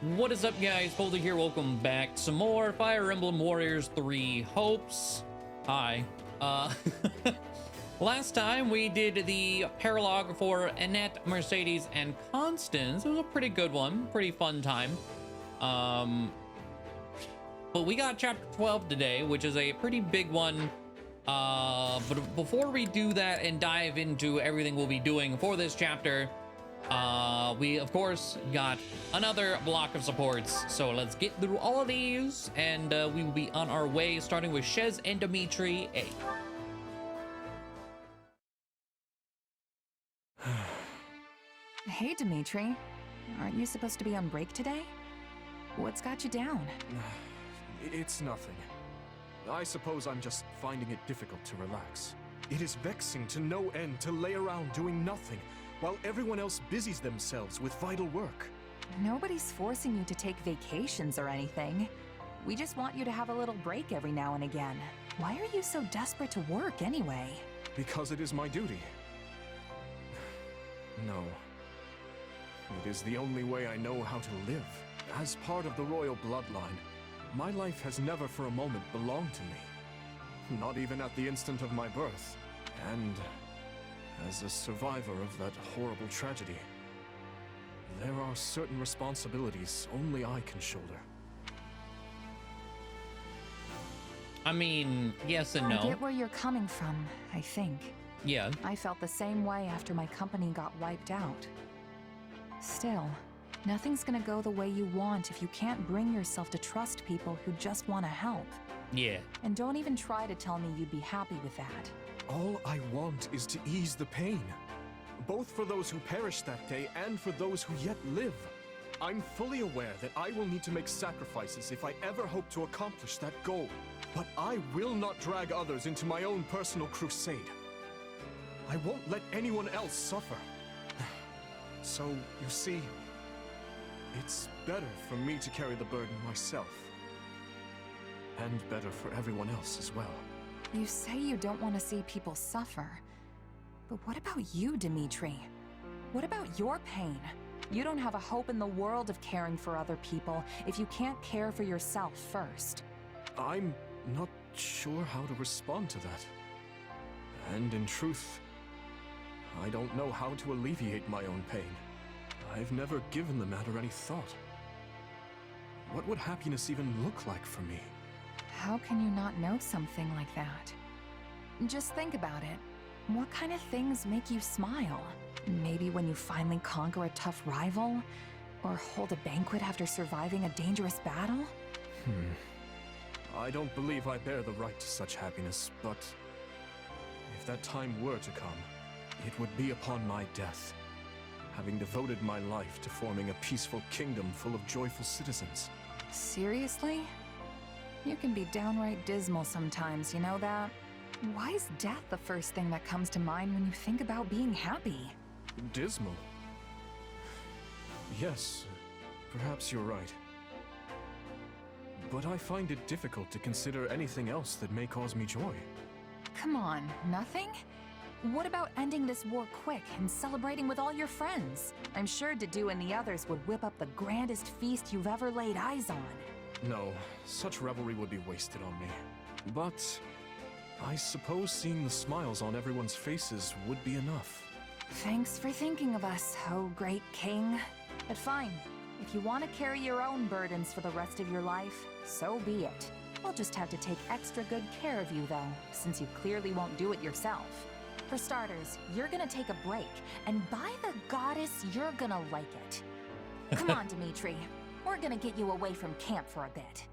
What is up, guys? Fódlan here. Welcome back. Some more Fire Emblem Warriors 3 Hopes. Hi. Last time we did the paralogue for Annette, Mercedes, and Constance. It was a pretty good one. Pretty fun time. But we got chapter 12 today, which is a pretty big one. But before we do that and dive into everything we'll be doing for this chapter, we of course got another block of supports, so let's get through all of these and we will be on our way, starting with Shez and Dimitri. Hey Dimitri, aren't you supposed to be on break today? What's got you down? It's nothing. I suppose I'm just finding it difficult to relax. It is vexing to no end to lay around doing nothing while everyone else busies themselves with vital work. Nobody's forcing you to take vacations or anything. We just want you to have a little break every now and again. Why are you so desperate to work anyway? Because it is my duty. No. It is the only way I know how to live. As part of the royal bloodline, my life has never for a moment belonged to me. Not even at the instant of my birth. And as a survivor of that horrible tragedy, there are certain responsibilities only I can shoulder. I mean, yes and no. I get where you're coming from, I think. Yeah. I felt the same way after my company got wiped out. Still, nothing's gonna go the way you want if you can't bring yourself to trust people who just want to help. Yeah. And don't even try to tell me you'd be happy with that. All I want is to ease the pain, both for those who perished that day and for those who yet live. I'm fully aware that I will need to make sacrifices if I ever hope to accomplish that goal, but I will not drag others into my own personal crusade. I won't let anyone else suffer. So, you see, it's better for me to carry the burden myself. And better for everyone else as well. You say you don't want to see people suffer. But what about you, Dimitri? What about your pain? You don't have a hope in the world of caring for other people if you can't care for yourself first. I'm not sure how to respond to that. And in truth, I don't know how to alleviate my own pain. I've never given the matter any thought. What would happiness even look like for me? How can you not know something like that? Just think about it. What kind of things make you smile? Maybe when you finally conquer a tough rival? Or hold a banquet after surviving a dangerous battle? I don't believe I bear the right to such happiness, but if that time were to come, it would be upon my death, having devoted my life to forming a peaceful kingdom full of joyful citizens. Seriously? You can be downright dismal sometimes, you know that? Why is death the first thing that comes to mind when you think about being happy? Dismal? Yes, perhaps you're right. But I find it difficult to consider anything else that may cause me joy. Come on, nothing? What about ending this war quick and celebrating with all your friends? I'm sure Dedue and the others would whip up the grandest feast you've ever laid eyes on. No, such revelry would be wasted on me. But I suppose seeing the smiles on everyone's faces would be enough. Thanks for thinking of us, oh great king. But fine, if you want to carry your own burdens for the rest of your life, so be it. We'll just have to take extra good care of you though, since you clearly won't do it yourself. For starters, you're gonna take a break, and by the goddess, you're gonna like it. Come on, Dimitri. We're gonna get you away from camp for a bit.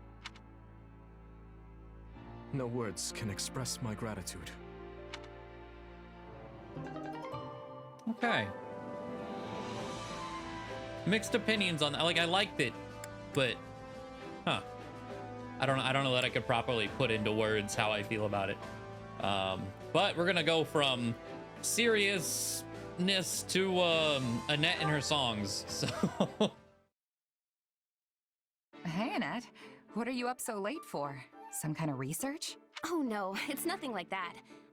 No words can express my gratitude. Okay. Mixed opinions on that. Like, I liked it, but I don't know that I could properly put into words how I feel about it. But we're gonna go from seriousness to Annette and her songs. So Hey, Annette. What are you up so late for? Some kind of research? Oh no, it's nothing like that.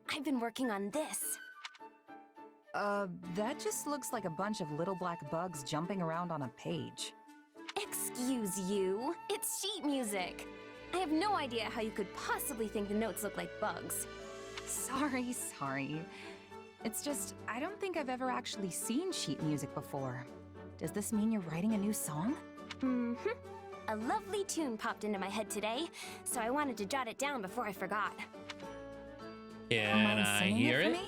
I've been working on this. That just looks like a bunch of little black bugs jumping around on a page. Excuse Excuse you. It's sheet music. I have no idea how you could possibly think the notes look like bugs. Sorry. It's just, I don't think I've ever actually seen sheet music before. Does this mean you're writing a new song? Mm-hmm. A lovely tune popped into my head today, so I wanted to jot it down before I forgot. Can Mind I singing hear it for it? me?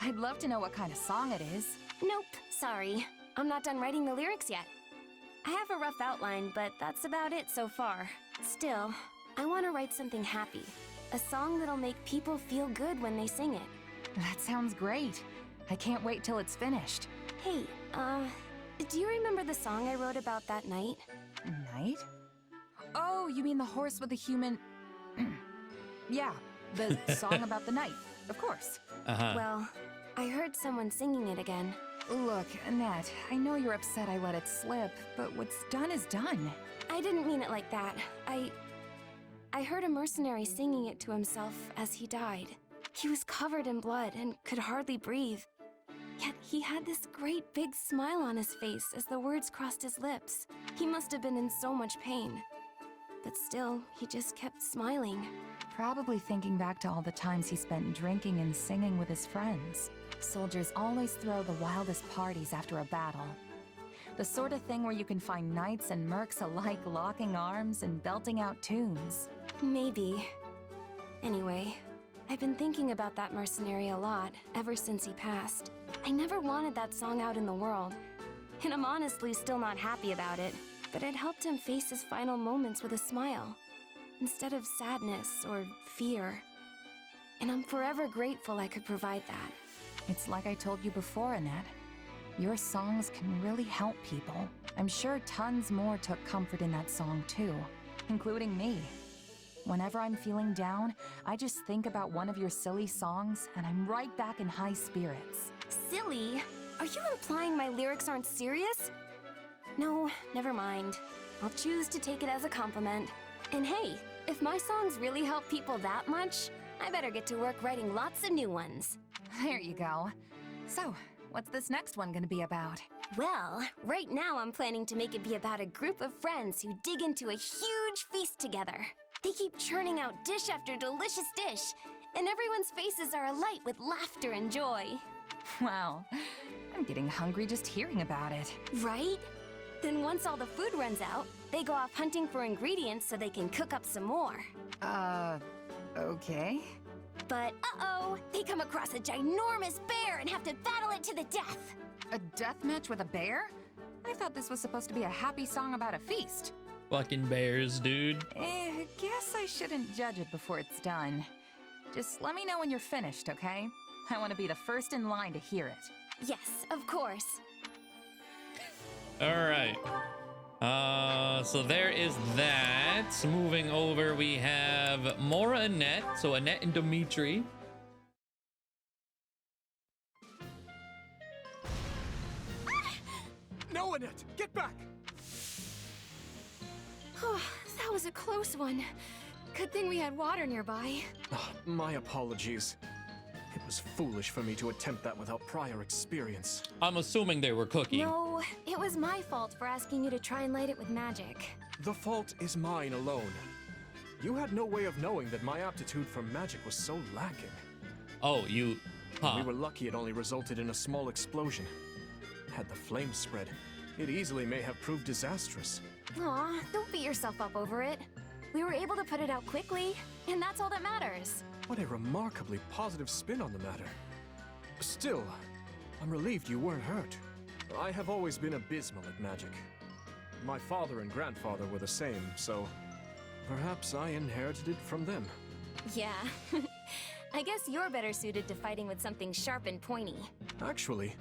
I'd love to know what kind of song it is. Nope, sorry. I'm not done writing the lyrics yet. I have a rough outline, but that's about it so far. Still, I want to write something happy. A song that'll make people feel good when they sing it. That sounds great. I can't wait till it's finished. Hey, do you remember the song I wrote about that night? Night? Oh, you mean the horse with the human... Yeah, the song about the night, of course. Uh-huh. Well, I heard someone singing it again. Look, Annette, I know you're upset I let it slip, but what's done is done. I didn't mean it like that. I heard a mercenary singing it to himself as he died. He was covered in blood and could hardly breathe. Yet he had this great big smile on his face as the words crossed his lips. He must have been in so much pain. But still, he just kept smiling. Probably thinking back to all the times he spent drinking and singing with his friends. Soldiers always throw the wildest parties after a battle. The sort of thing where you can find knights and mercs alike locking arms and belting out tunes. Maybe. Anyway, I've been thinking about that mercenary a lot ever since he passed. I never wanted that song out in the world, and I'm honestly still not happy about it, but it helped him face his final moments with a smile, instead of sadness or fear. And I'm forever grateful I could provide that. It's like I told you before, Annette. Your songs can really help people. I'm sure tons more took comfort in that song too, including me. Whenever I'm feeling down, I just think about one of your silly songs and I'm right back in high spirits. Silly? Are you implying my lyrics aren't serious? No, never mind. I'll choose to take it as a compliment. And hey, if my songs really help people that much, I better get to work writing lots of new ones. There you go. So, what's this next one gonna be about? Well, right now I'm planning to make it be about a group of friends who dig into a huge feast together. They keep churning out dish after delicious dish, and everyone's faces are alight with laughter and joy. Wow, I'm getting hungry just hearing about it. Right? Then once all the food runs out, they go off hunting for ingredients so they can cook up some more. Okay. But uh-oh, they come across a ginormous bear and have to battle it to the death. A death match with a bear? I thought this was supposed to be a happy song about a feast. Fucking bears, dude. Guess I shouldn't judge it before it's done. Just let me know when you're finished, okay? I want to be the first in line to hear it. Yes, of course. All right. So there is that. Moving over, we have more Annette. So Annette and Dimitri. No, Annette! Get back! Oh, that was a close one. Good thing we had water nearby. Ah, my apologies. It was foolish for me to attempt that without prior experience. I'm assuming they were cooking. No, it was my fault for asking you to try and light it with magic. The fault is mine alone. You had no way of knowing that my aptitude for magic was so lacking. Oh, you... Huh. We were lucky it only resulted in a small explosion. Had the flames spread, it easily may have proved disastrous. Aw, don't beat yourself up over it. We were able to put it out quickly, and that's all that matters. What a remarkably positive spin on the matter. Still, I'm relieved you weren't hurt. I have always been abysmal at magic. My father and grandfather were the same, so perhaps I inherited it from them. Yeah. I guess you're better suited to fighting with something sharp and pointy. Actually,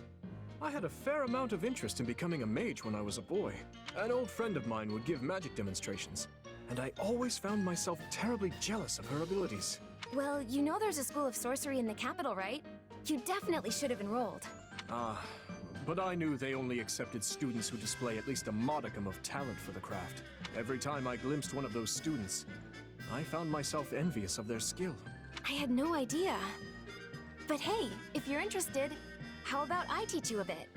I had a fair amount of interest in becoming a mage when I was a boy. An old friend of mine would give magic demonstrations, and I always found myself terribly jealous of her abilities. Well, you know there's a school of sorcery in the capital, right? You definitely should have enrolled. But I knew they only accepted students who display at least a modicum of talent for the craft. Every time I glimpsed one of those students, I found myself envious of their skill. I had no idea. But hey, if you're interested, how about I teach you a bit?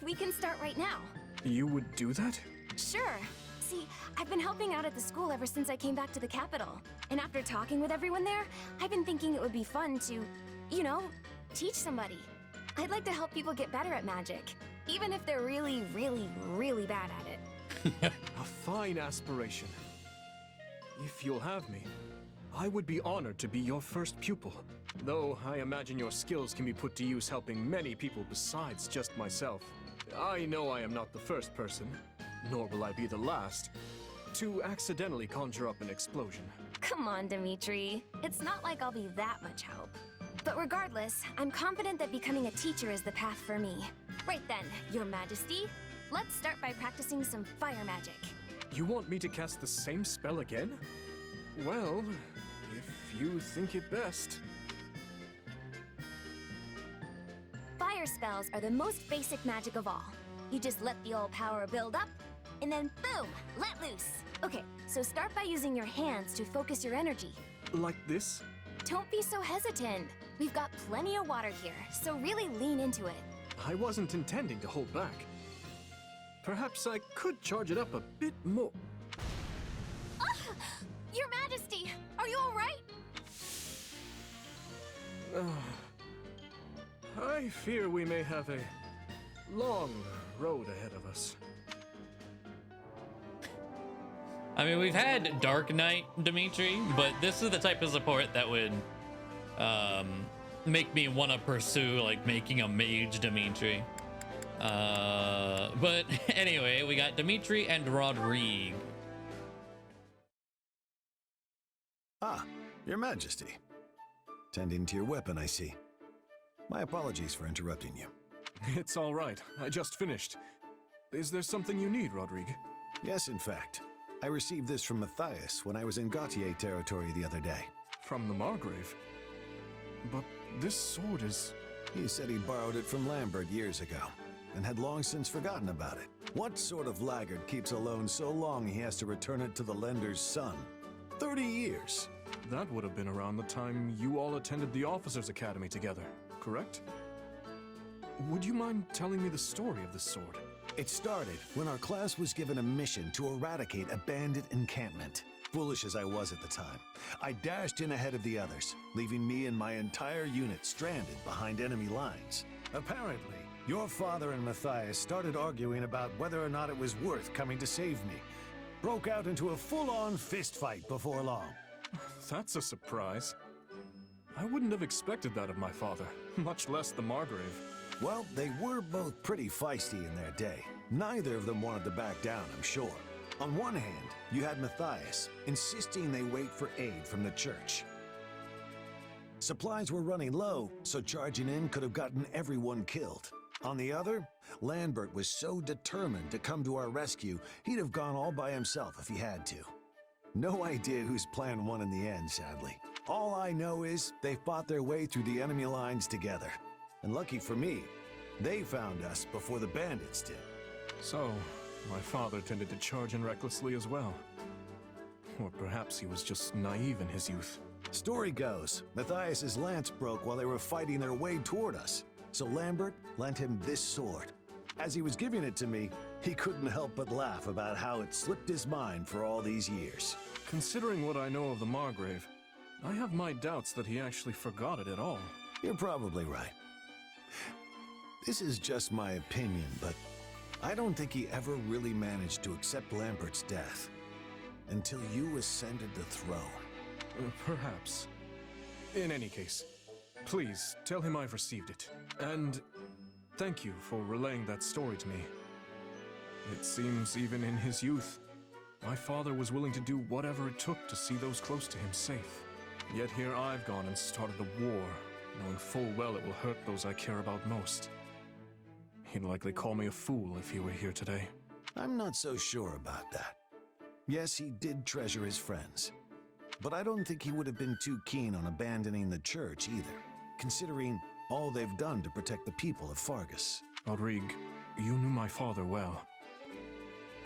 We can start right now. You would do that? Sure. See, I've been been helping out at the school ever since I came back to the capital. And after talking with everyone there, I've been thinking it would be fun to, you know, teach somebody. I'd like to help people get better at magic, even if they're really, really, really bad at it. A fine aspiration. If you'll have me, I would be honored to be your first pupil. Though I imagine your skills can be put to use helping many people besides just myself. I know I am not the first person, nor will I be the last, to accidentally conjure up an explosion. Come on, Dimitri. It's not like I'll be that much help. But regardless, I'm confident that becoming a teacher is the path for me. Right then, Your Majesty, let's start by practicing some fire magic. You want me to cast the same spell again? Well, if you think it best. Fire spells are the most basic magic of all. You just let the old power build up, and then boom, let loose. Okay, so start by using your hands to focus your energy. Like this? Don't be so hesitant. We've got plenty of water here, so really lean into it. I wasn't intending to hold back. Perhaps I could charge it up a bit more. Ah! Your Majesty, are you all right? I fear we may have a long road ahead of us. I mean, we've had Dark Knight, Dimitri, but this is the type of support that would make me want to pursue, like, making a mage Dimitri. But anyway, we got Dimitri and Rodrigue. Ah, Your Majesty. Tending to your weapon, I see. My apologies for interrupting you. It's all right. I just finished. Is there something you need, Rodrigue? Yes, in fact. I received this from Matthias when I was in Gautier territory the other day. From the Margrave? But this sword is... He said he borrowed it from Lambert years ago, and had long since forgotten about it. What sort of laggard keeps a loan so long he has to return it to the lender's son? 30 years! That would have been around the time you all attended the Officers' Academy together, correct? Would you mind telling me the story of this sword? It started when our class was given a mission to eradicate a bandit encampment. Foolish as I was at the time, I dashed in ahead of the others, leaving me and my entire unit stranded behind enemy lines. Apparently, your father and Matthias started arguing about whether or not it was worth coming to save me. Broke out into a full-on fist fight before long. That's a surprise. I wouldn't have expected that of my father, much less the Margrave. Well, they were both pretty feisty in their day. Neither of them wanted to back down, I'm sure. On one hand, you had Matthias, insisting they wait for aid from the church. Supplies were running low, so charging in could have gotten everyone killed. On the other, Lambert was so determined to come to our rescue, he'd have gone all by himself if he had to. No idea whose plan won in the end, sadly. All I know is they fought their way through the enemy lines together. And lucky for me, they found us before the bandits did. So, my father tended to charge in recklessly as well. Or perhaps he was just naive in his youth. Story goes, Matthias's lance broke while they were fighting their way toward us. So Lambert lent him this sword. As he was giving it to me, he couldn't help but laugh about how it slipped his mind for all these years. Considering what I know of the Margrave, I have my doubts that he actually forgot it at all. You're probably right. This is just my opinion, but I don't think he ever really managed to accept Lambert's death until you ascended the throne. Perhaps. In any case, please tell him I've received it. And thank you for relaying that story to me. It seems even in his youth, my father was willing to do whatever it took to see those close to him safe. Yet here I've gone and started a war, knowing full well it will hurt those I care about most. He'd likely call me a fool if he were here today. I'm not so sure about that. Yes, he did treasure his friends. But I don't think he would have been too keen on abandoning the church either, considering all they've done to protect the people of Fargus. Rodrigue, you knew my father well.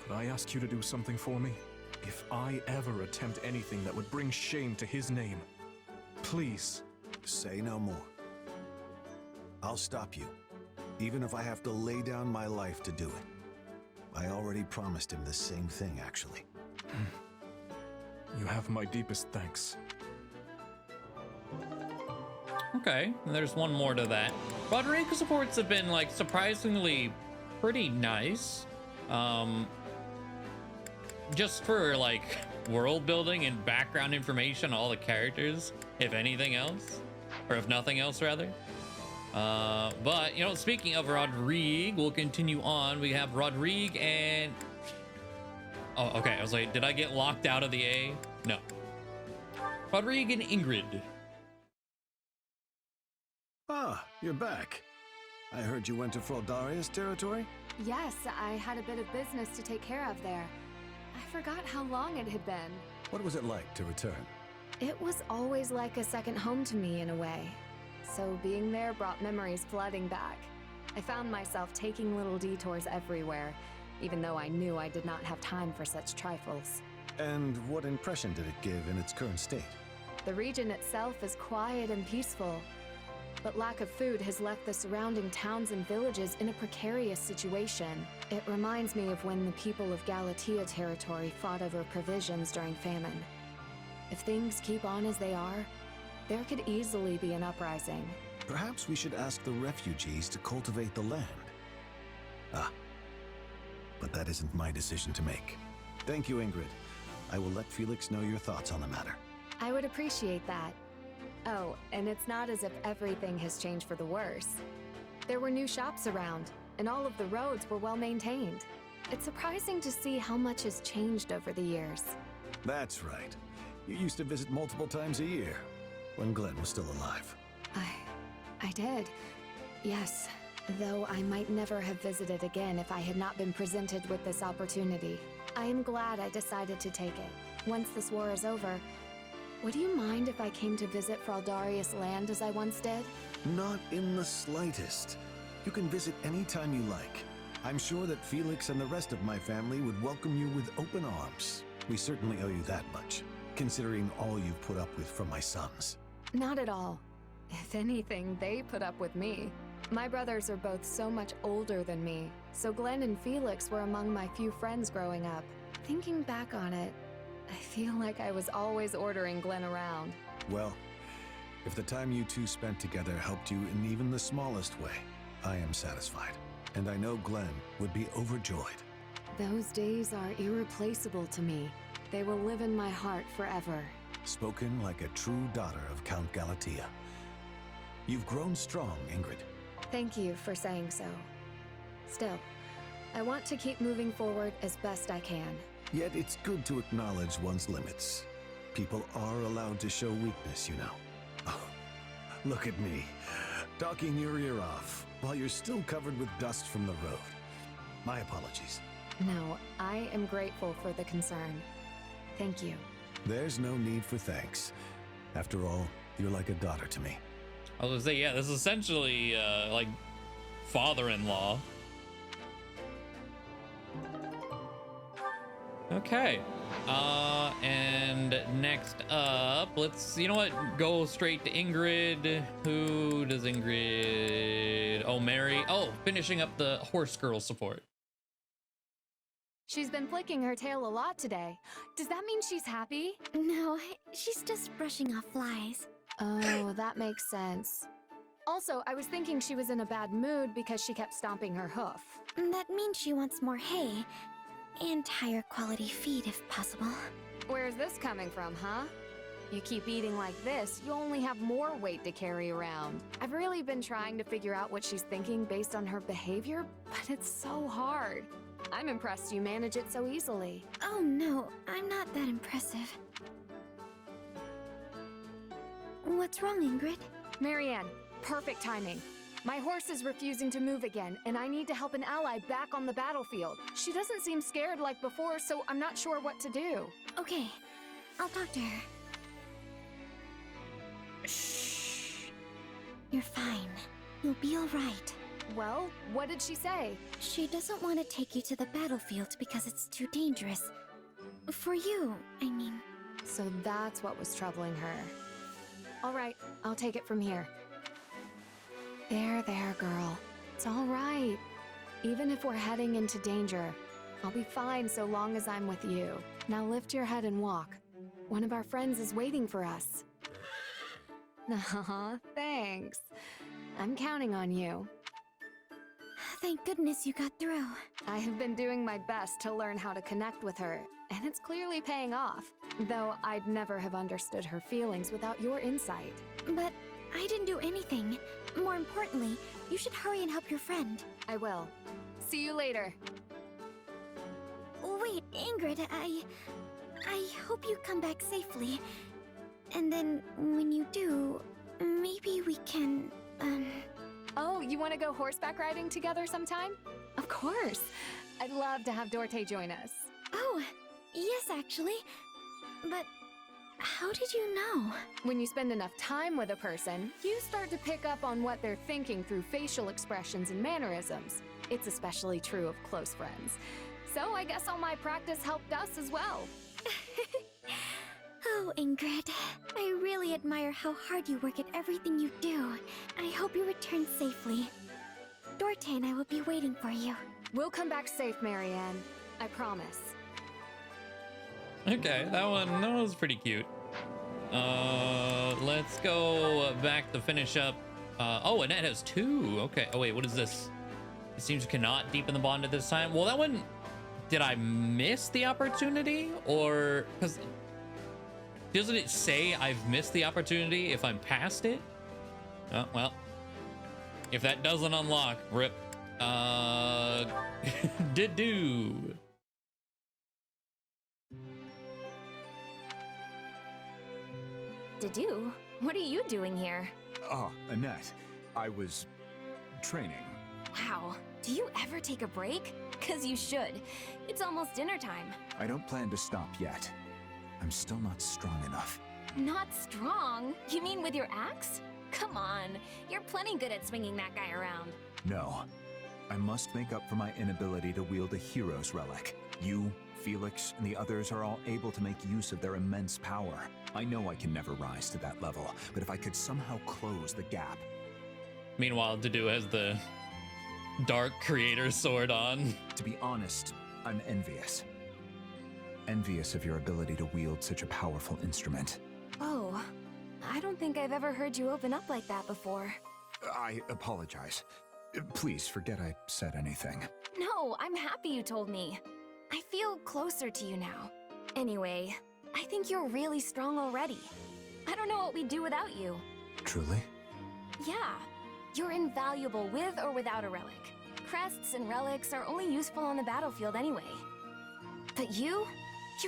Could I ask you to do something for me? If I ever attempt anything that would bring shame to his name, please. Say no more. I'll stop you, even if I have to lay down my life to do it. I already promised him the same thing, actually. have my deepest thanks. Okay, and there's one more to that. Rodrigue supports have been like surprisingly pretty nice. Just for like world building and background information, all the characters, if anything else, or if nothing else rather. But you know, speaking of Rodrigue, we'll continue on. We have Rodrigue and oh, okay. I was like, did I get locked out of the A? No. Rodrigue and Ingrid. Ah, you're back. I heard you went to Fraldaria's territory? Yes, I had a bit of business to take care of there. I forgot how long it had been. What was it like to return? It was always like a second home to me in a way. So being there brought memories flooding back. I found myself taking little detours everywhere, even though I knew I did not have time for such trifles. And what impression did it give in its current state? The region itself is quiet and peaceful, but lack of food has left the surrounding towns and villages in a precarious situation. It reminds me of when the people of Galatia territory fought over provisions during famine. If things keep on as they are, there could easily be an uprising. Perhaps we should ask the refugees to cultivate the land. Ah, but that isn't my decision to make. Thank you, Ingrid. I will let Felix know your thoughts on the matter. I would appreciate that. Oh, and it's not as if everything has changed for the worse. There were new shops around, and all of the roads were well maintained. It's surprising to see how much has changed over the years. That's right. You used to visit multiple times a year, when Glenn was still alive. I did. Yes, though I might never have visited again if I had not been presented with this opportunity. I am glad I decided to take it. Once this war is over, would you mind if I came to visit Fraldaria's land as I once did? Not in the slightest. You can visit any time you like. I'm sure that Felix and the rest of my family would welcome you with open arms. We certainly owe you that much, considering all you've put up with from my sons. Not at all. If anything, they put up with me. My brothers are both so much older than me, so Glenn and Felix were among my few friends growing up. Thinking back on it, I feel like I was always ordering Glenn around. Well, if the time you two spent together helped you in even the smallest way, I am satisfied. And I know Glenn would be overjoyed. Those days are irreplaceable to me. They will live in my heart forever. Spoken like a true daughter of Count Galatia. You've grown strong, Ingrid. Thank you for saying so. Still, I want to keep moving forward as best I can. Yet it's good to acknowledge one's limits. People are allowed to show weakness, you know. Oh, look at me, talking your ear off, while you're still covered with dust from the road. My apologies. No, I am grateful for the concern. Thank you. There's no need for thanks. After all, you're like a daughter to me. I was gonna say, yeah, this is essentially like father-in-law. Okay. And next up, let's, you know what, go straight to Ingrid. Who does Ingrid? Oh, Mary. Oh, finishing up the horse girl support. She's been flicking her tail a lot today. Does that mean she's happy? No, she's just brushing off flies. Oh, that makes sense. Also, I was thinking she was in a bad mood because she kept stomping her hoof. That means she wants more hay and higher quality feed if possible. Where's this coming from, huh? You keep eating like this, you'll only have more weight to carry around. I've really been trying to figure out what she's thinking based on her behavior, but it's so hard. I'm impressed you manage it so easily. Oh no, I'm not that impressive. What's wrong, Ingrid? Marianne, perfect timing. My horse is refusing to move again, and I need to help an ally back on the battlefield. She doesn't seem scared like before, so I'm not sure what to do. Okay, I'll talk to her. Shh. You're fine. You'll be all right. Well, what did she say? She doesn't want to take you to the battlefield because it's too dangerous. For you, I mean. So that's what was troubling her. All right, I'll take it from here. There, girl. It's all right. Even if we're heading into danger, I'll be fine so long as I'm with you. Now lift your head and walk. One of our friends is waiting for us. Aw, thanks. I'm counting on you. Thank goodness you got through. I have been doing my best to learn how to connect with her, and it's clearly paying off. Though I'd never have understood her feelings without your insight. But I didn't do anything. More importantly, you should hurry and help your friend. I will. See you later. Wait, Ingrid, I hope you come back safely. And then, when you do, maybe we can, Oh, you want to go horseback riding together sometime? Of course. I'd love to have Dorte join us. Oh, yes, actually. But how did you know? When you spend enough time with a person, you start to pick up on what they're thinking through facial expressions and mannerisms. It's especially true of close friends. So I guess all my practice helped us as well. Oh, Ingrid, I really admire how hard you work at everything you do. I hope you return safely. Dorte and I will be waiting for you. We'll come back safe, Marianne. I promise. Okay, that was pretty cute. Let's go back to finish up. Oh, Annette has 2. Okay. Oh wait, what is this? It seems you cannot deepen the bond at this time. Well, that one, did I miss the opportunity? Or, because doesn't it say I've missed the opportunity if I'm past it? Oh, well, if that doesn't unlock, rip. Did do. Dedue, what are you doing here? Ah, Annette. I was training. Wow, do you ever take a break? 'Cause you should. It's almost dinner time. I don't plan to stop yet. I'm still not strong enough. Not strong? You mean with your axe? Come on, you're plenty good at swinging that guy around. No. I must make up for my inability to wield a hero's relic. You, Felix, and the others are all able to make use of their immense power. I know I can never rise to that level, but if I could somehow close the gap. Meanwhile, Dedue has the Dark Creator sword on. To be honest, I'm envious. Envious of your ability to wield such a powerful instrument. Oh, I don't think I've ever heard you open up like that before. I apologize. Please forget I said anything. No, I'm happy you told me. I feel closer to you now. Anyway, I think you're really strong already. I don't know what we'd do without you. Truly? Yeah, you're invaluable with or without a relic. Crests and relics are only useful on the battlefield anyway. But you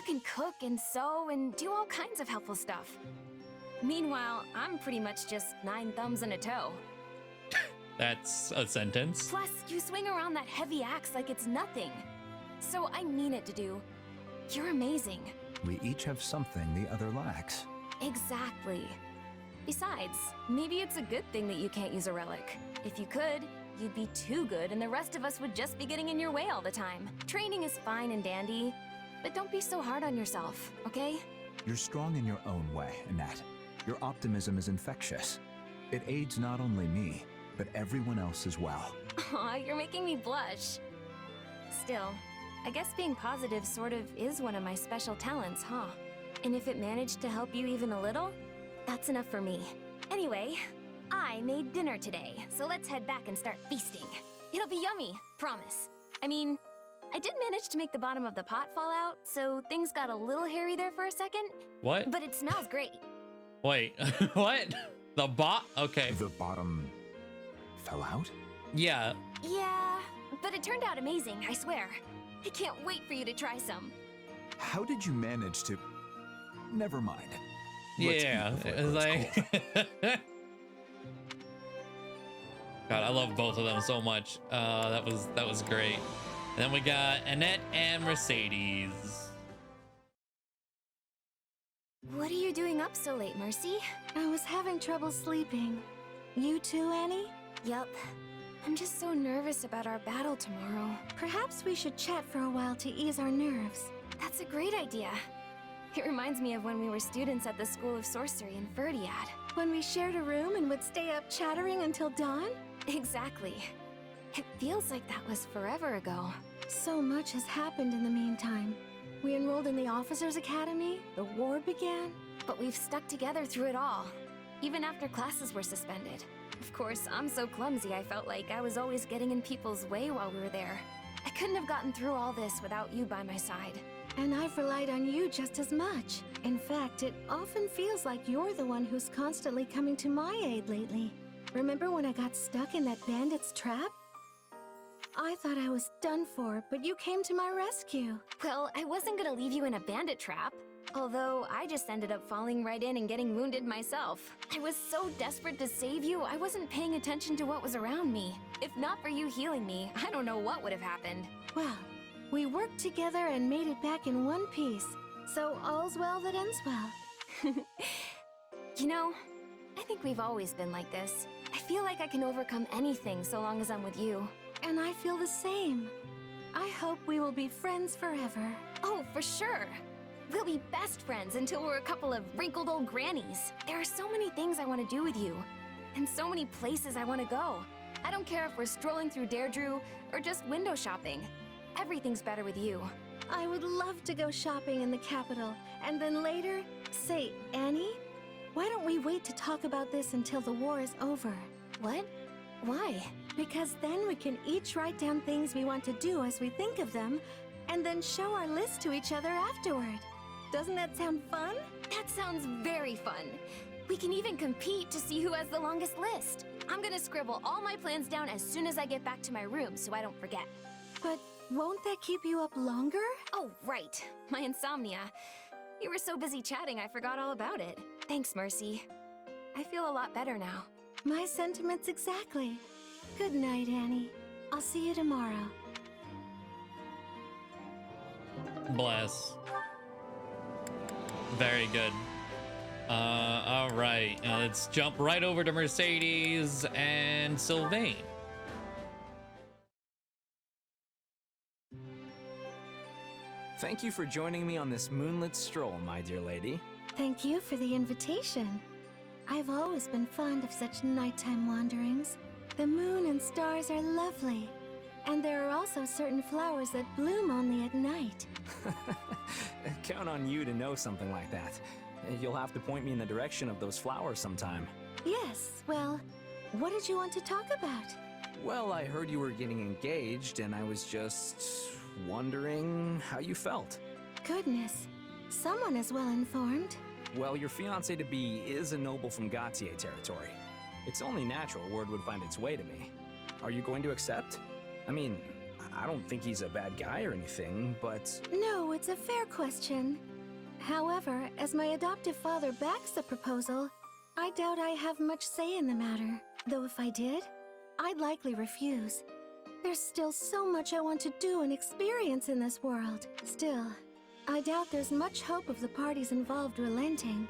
can cook and sew and do all kinds of helpful stuff. Meanwhile, I'm pretty much just 9 thumbs and a toe. That's a sentence. Plus, you swing around that heavy axe like it's nothing. So I mean it, Dedue. You're amazing. We each have something the other lacks. Exactly. Besides, maybe it's a good thing that you can't use a relic. If you could, you'd be too good and the rest of us would just be getting in your way all the time. Training is fine and dandy, but don't be so hard on yourself, okay? You're strong in your own way, Annette. Your optimism is infectious. It aids not only me, but everyone else as well. Aw, you're making me blush. Still, I guess being positive sort of is one of my special talents, huh? And if it managed to help you even a little, that's enough for me. Anyway, I made dinner today, so let's head back and start feasting. It'll be yummy, promise. I mean, I did manage to make the bottom of the pot fall out, so things got a little hairy there for a second. What? But it smells great. Wait, what? Okay. The bottom fell out? Yeah. Yeah, but it turned out amazing, I swear. I can't wait for you to try some. How did you manage to... Never mind. Let's Yeah, eat before it it's grows cold. like... God, I love both of them so much. That was great. And then we got Annette and Mercedes. What are you doing up so late, Mercy? I was having trouble sleeping. You too, Annie? Yup. I'm just so nervous about our battle tomorrow. Perhaps we should chat for a while to ease our nerves. That's a great idea. It reminds me of when we were students at the School of Sorcery in Verdiad. When we shared a room and would stay up chattering until dawn? Exactly. It feels like that was forever ago. So much has happened in the meantime. We enrolled in the Officers' Academy, the war began. But we've stuck together through it all, even after classes were suspended. Of course, I'm so clumsy I felt like I was always getting in people's way while we were there. I couldn't have gotten through all this without you by my side. And I've relied on you just as much. In fact, it often feels like you're the one who's constantly coming to my aid lately. Remember when I got stuck in that bandit's trap? I thought I was done for, but you came to my rescue. Well, I wasn't gonna leave you in a bandit trap. Although, I just ended up falling right in and getting wounded myself. I was so desperate to save you, I wasn't paying attention to what was around me. If not for you healing me, I don't know what would have happened. Well, we worked together and made it back in one piece. So all's well that ends well. You know, I think we've always been like this. I feel like I can overcome anything so long as I'm with you. And I feel the same. I hope we will be friends forever. Oh, for sure. We'll be best friends until we're a couple of wrinkled old grannies. There are so many things I want to do with you, and so many places I want to go. I don't care if we're strolling through Deirdre or just window shopping. Everything's better with you. I would love to go shopping in the capital, and then later, say, Annie, why don't we wait to talk about this until the war is over? What? Why? Because then we can each write down things we want to do as we think of them, and then show our list to each other afterward. Doesn't that sound fun? That sounds very fun. We can even compete to see who has the longest list. I'm gonna scribble all my plans down as soon as I get back to my room so I don't forget. But won't that keep you up longer? Oh, right. My insomnia. You were so busy chatting I forgot all about it. Thanks, Mercy. I feel a lot better now. My sentiments exactly. Good night, Annie. I'll see you tomorrow. Bless. Very good. All right. Let's jump right over to Mercedes and Sylvain. Thank you for joining me on this moonlit stroll, my dear lady. Thank you for the invitation. I've always been fond of such nighttime wanderings. The moon and stars are lovely. And there are also certain flowers that bloom only at night. Count on you to know something like that. You'll have to point me in the direction of those flowers sometime. Yes, well, what did you want to talk about? Well, I heard you were getting engaged, and I was just wondering how you felt. Goodness, someone is well informed. Well, your fiancé-to-be is a noble from Gautier territory. It's only natural word would find its way to me. Are you going to accept? I mean, I don't think he's a bad guy or anything, but... No, it's a fair question. However, as my adoptive father backs the proposal, I doubt I have much say in the matter. Though if I did, I'd likely refuse. There's still so much I want to do and experience in this world. Still, I doubt there's much hope of the parties involved relenting.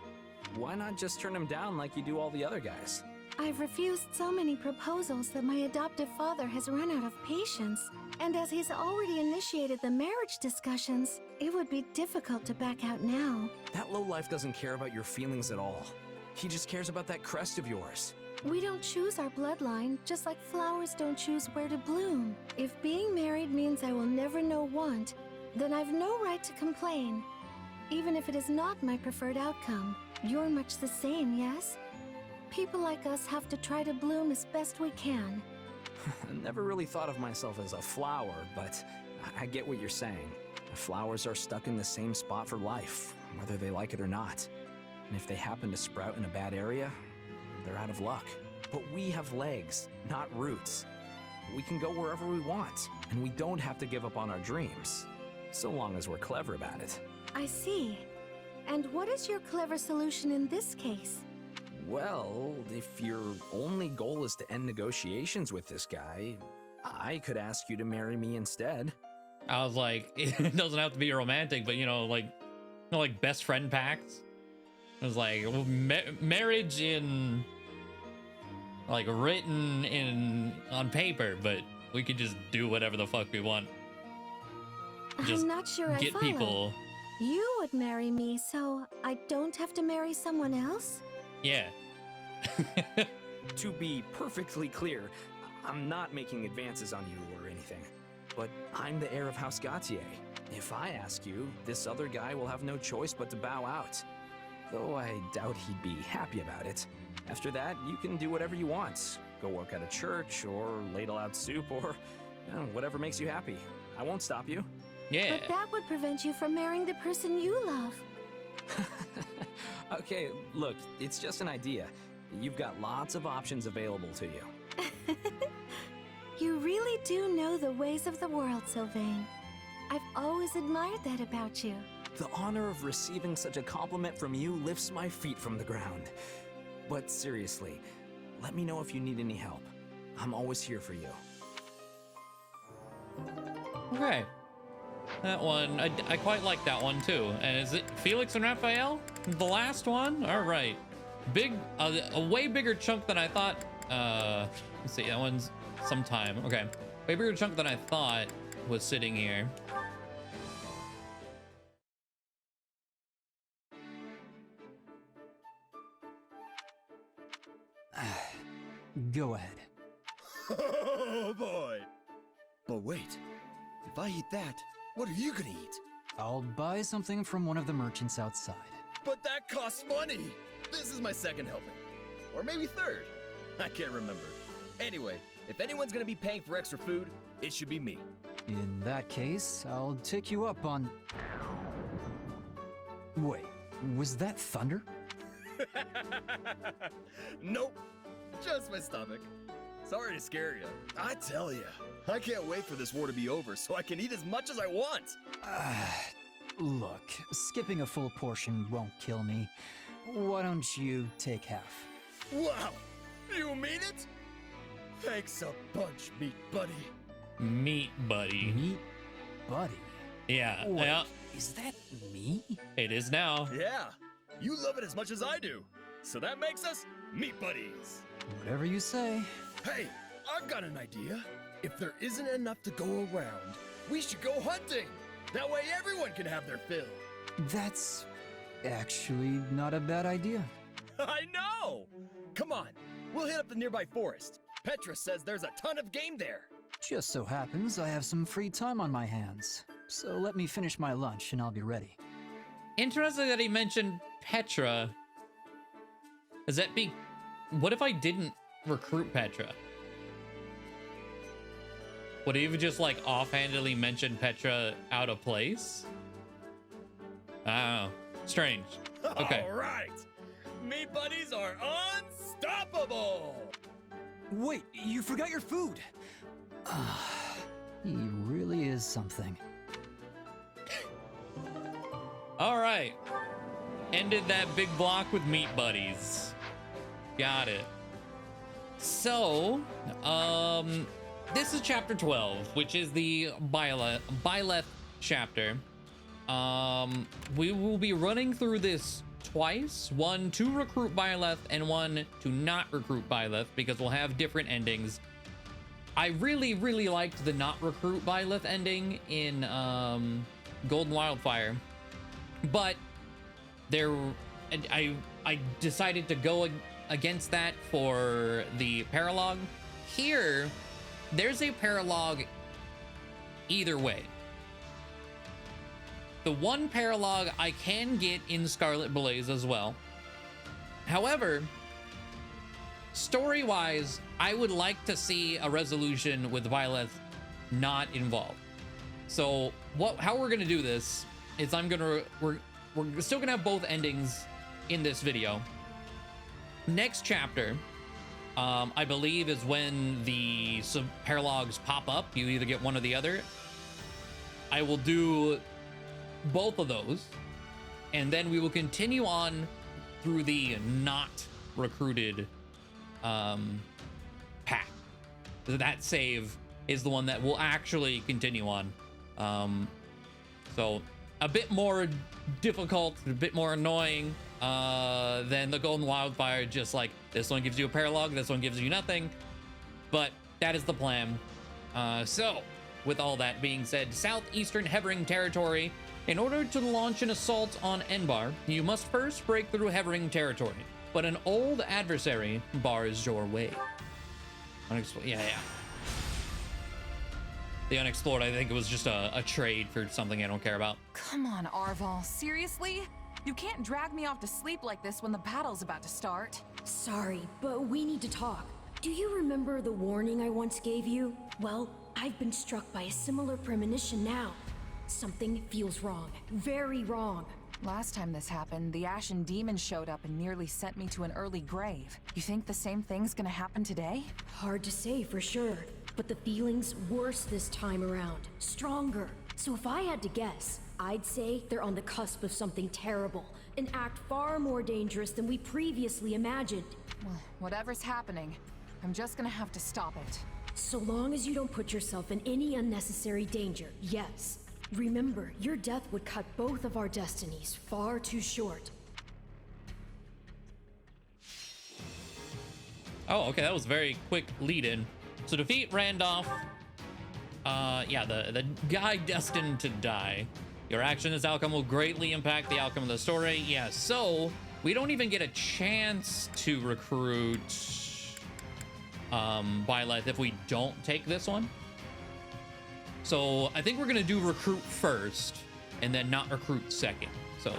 Why not just turn him down like you do all the other guys? I've refused so many proposals that my adoptive father has run out of patience. And as he's already initiated the marriage discussions, it would be difficult to back out now. That lowlife doesn't care about your feelings at all. He just cares about that crest of yours. We don't choose our bloodline, just like flowers don't choose where to bloom. If being married means I will never know want, then I've no right to complain. Even if it is not my preferred outcome. You're much the same, yes? People like us have to try to bloom as best we can. I never really thought of myself as a flower, but I get what you're saying. Flowers are stuck in the same spot for life, whether they like it or not. And if they happen to sprout in a bad area, they're out of luck. But we have legs, not roots. We can go wherever we want, and we don't have to give up on our dreams, so long as we're clever about it. I see. And what is your clever solution in this case? Well, if your only goal is to end negotiations with this guy, I could ask you to marry me instead. I was like, it doesn't have to be romantic, but like best friend pacts. It was like marriage in, like, written in on paper, but we could just do whatever the fuck we want. Just I'm not sure I get follow. people. You would marry me, so I don't have to marry someone else? Yeah. To be perfectly clear, I'm not making advances on you or anything, but I'm the heir of House Gautier. If I ask you, this other guy will have no choice but to bow out. Though I doubt he'd be happy about it. After that, you can do whatever you want. Go work at a church, or ladle out soup, or whatever makes you happy. I won't stop you. Yeah. But that would prevent you from marrying the person you love. Okay, look, it's just an idea. You've got lots of options available to you. You really do know the ways of the world, Sylvain. I've always admired that about you. The honor of receiving such a compliment from you lifts my feet from the ground. But seriously, let me know if you need any help. I'm always here for you. Okay. That one, I quite like that one too. And is it Felix and Raphael? The last one? All right. Big, a way bigger chunk than I thought. Let's see, that one's some time. Okay. Way bigger chunk than I thought was sitting here. Go ahead. Oh boy! But wait, if I eat that, what are you gonna eat? I'll buy something from one of the merchants outside. But that costs money! This is my second helping. Or maybe third. I can't remember. Anyway, if anyone's gonna be paying for extra food, it should be me. In that case, I'll take you up on... Wait, was that thunder? Nope. Just my stomach. Sorry to scare you. I tell ya, I can't wait for this war to be over so I can eat as much as I want. Look, skipping a full portion won't kill me. Why don't you take half? Wow! You mean it? Thanks a bunch, meat buddy. Meat buddy. Meat buddy? Yeah. Wait, Yeah. is that me? It is now. Yeah, you love it as much as I do. So that makes us meat buddies. Whatever you say. Hey, I've got an idea. If there isn't enough to go around, we should go hunting. That way everyone can have their fill. That's actually not a bad idea. I know! Come on, we'll hit up the nearby forest. Petra says there's a ton of game there. Just so happens I have some free time on my hands. So let me finish my lunch and I'll be ready. Interesting that he mentioned Petra. Does that be... What if I didn't recruit Petra? Would he even just like offhandedly mention Petra out of place? Oh, strange. Okay. All right, meat buddies are unstoppable. Wait, you forgot your food! He really is something. All right. Ended that big block with meat buddies. Got it. So, this is chapter 12, which is the byleth chapter. We will be running through this twice, one to recruit byleth and one to not recruit byleth, because we'll have different endings. I really liked the not recruit byleth ending in Golden Wildfire, but I decided to go against that for the paralogue. Here, there's a paralogue either way. The one paralogue I can get in Scarlet Blaze as well. However, story-wise, I would like to see a resolution with byleth not involved. So how we're gonna do this is we're still gonna have both endings in this video. Next chapter, I believe, is when the paralogs pop up. You either get one or the other. I will do both of those, and then we will continue on through the not recruited path. That save is the one that will actually continue on. So a bit more difficult, a bit more annoying than the Golden Wildfire. Just like this one gives you a paralogue, this one gives you nothing, but that is the plan. So with all that being said, southeastern Hevering territory. In order to launch an assault on Enbar, you must first break through Hevering territory, but an old adversary bars your way. Yeah. the unexplored. I think it was just a trade for something I don't care about. Come on, Arval. Seriously? You can't drag me off to sleep like this when the battle's about to start. Sorry, but we need to talk. Do you remember the warning I once gave you? Well, I've been struck by a similar premonition now. Something feels wrong. Very wrong. Last time this happened, the Ashen Demon showed up and nearly sent me to an early grave. You think the same thing's gonna happen today? Hard to say for sure, but the feeling's worse this time around. Stronger. So if I had to guess, I'd say they're on the cusp of something terrible. An act far more dangerous than we previously imagined. Well, whatever's happening, I'm just gonna have to stop it. So long as you don't put yourself in any unnecessary danger, yes. Remember, your death would cut both of our destinies far too short. Oh, okay, that was a very quick lead-in. So defeat Randolph. Yeah, the guy destined to die. Your action, this outcome will greatly impact the outcome of the story. Yeah, so we don't even get a chance to recruit byleth if we don't take this one. So I think we're gonna do recruit first and then not recruit second. So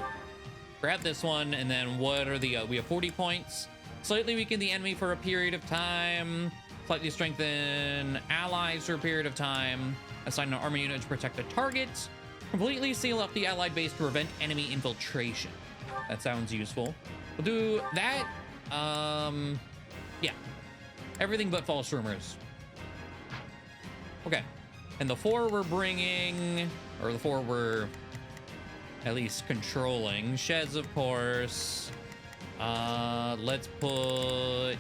grab this one, and then what are the we have 40 points. Slightly weaken the enemy for a period of time. Slightly strengthen allies for a period of time. Assign an army unit to protect a target. Completely seal up the allied base to prevent enemy infiltration. That sounds useful. We'll do that. Yeah. Everything but false rumors. Okay. And the 4 we're bringing, or the 4 we're at least controlling. Shez, of course. Let's put...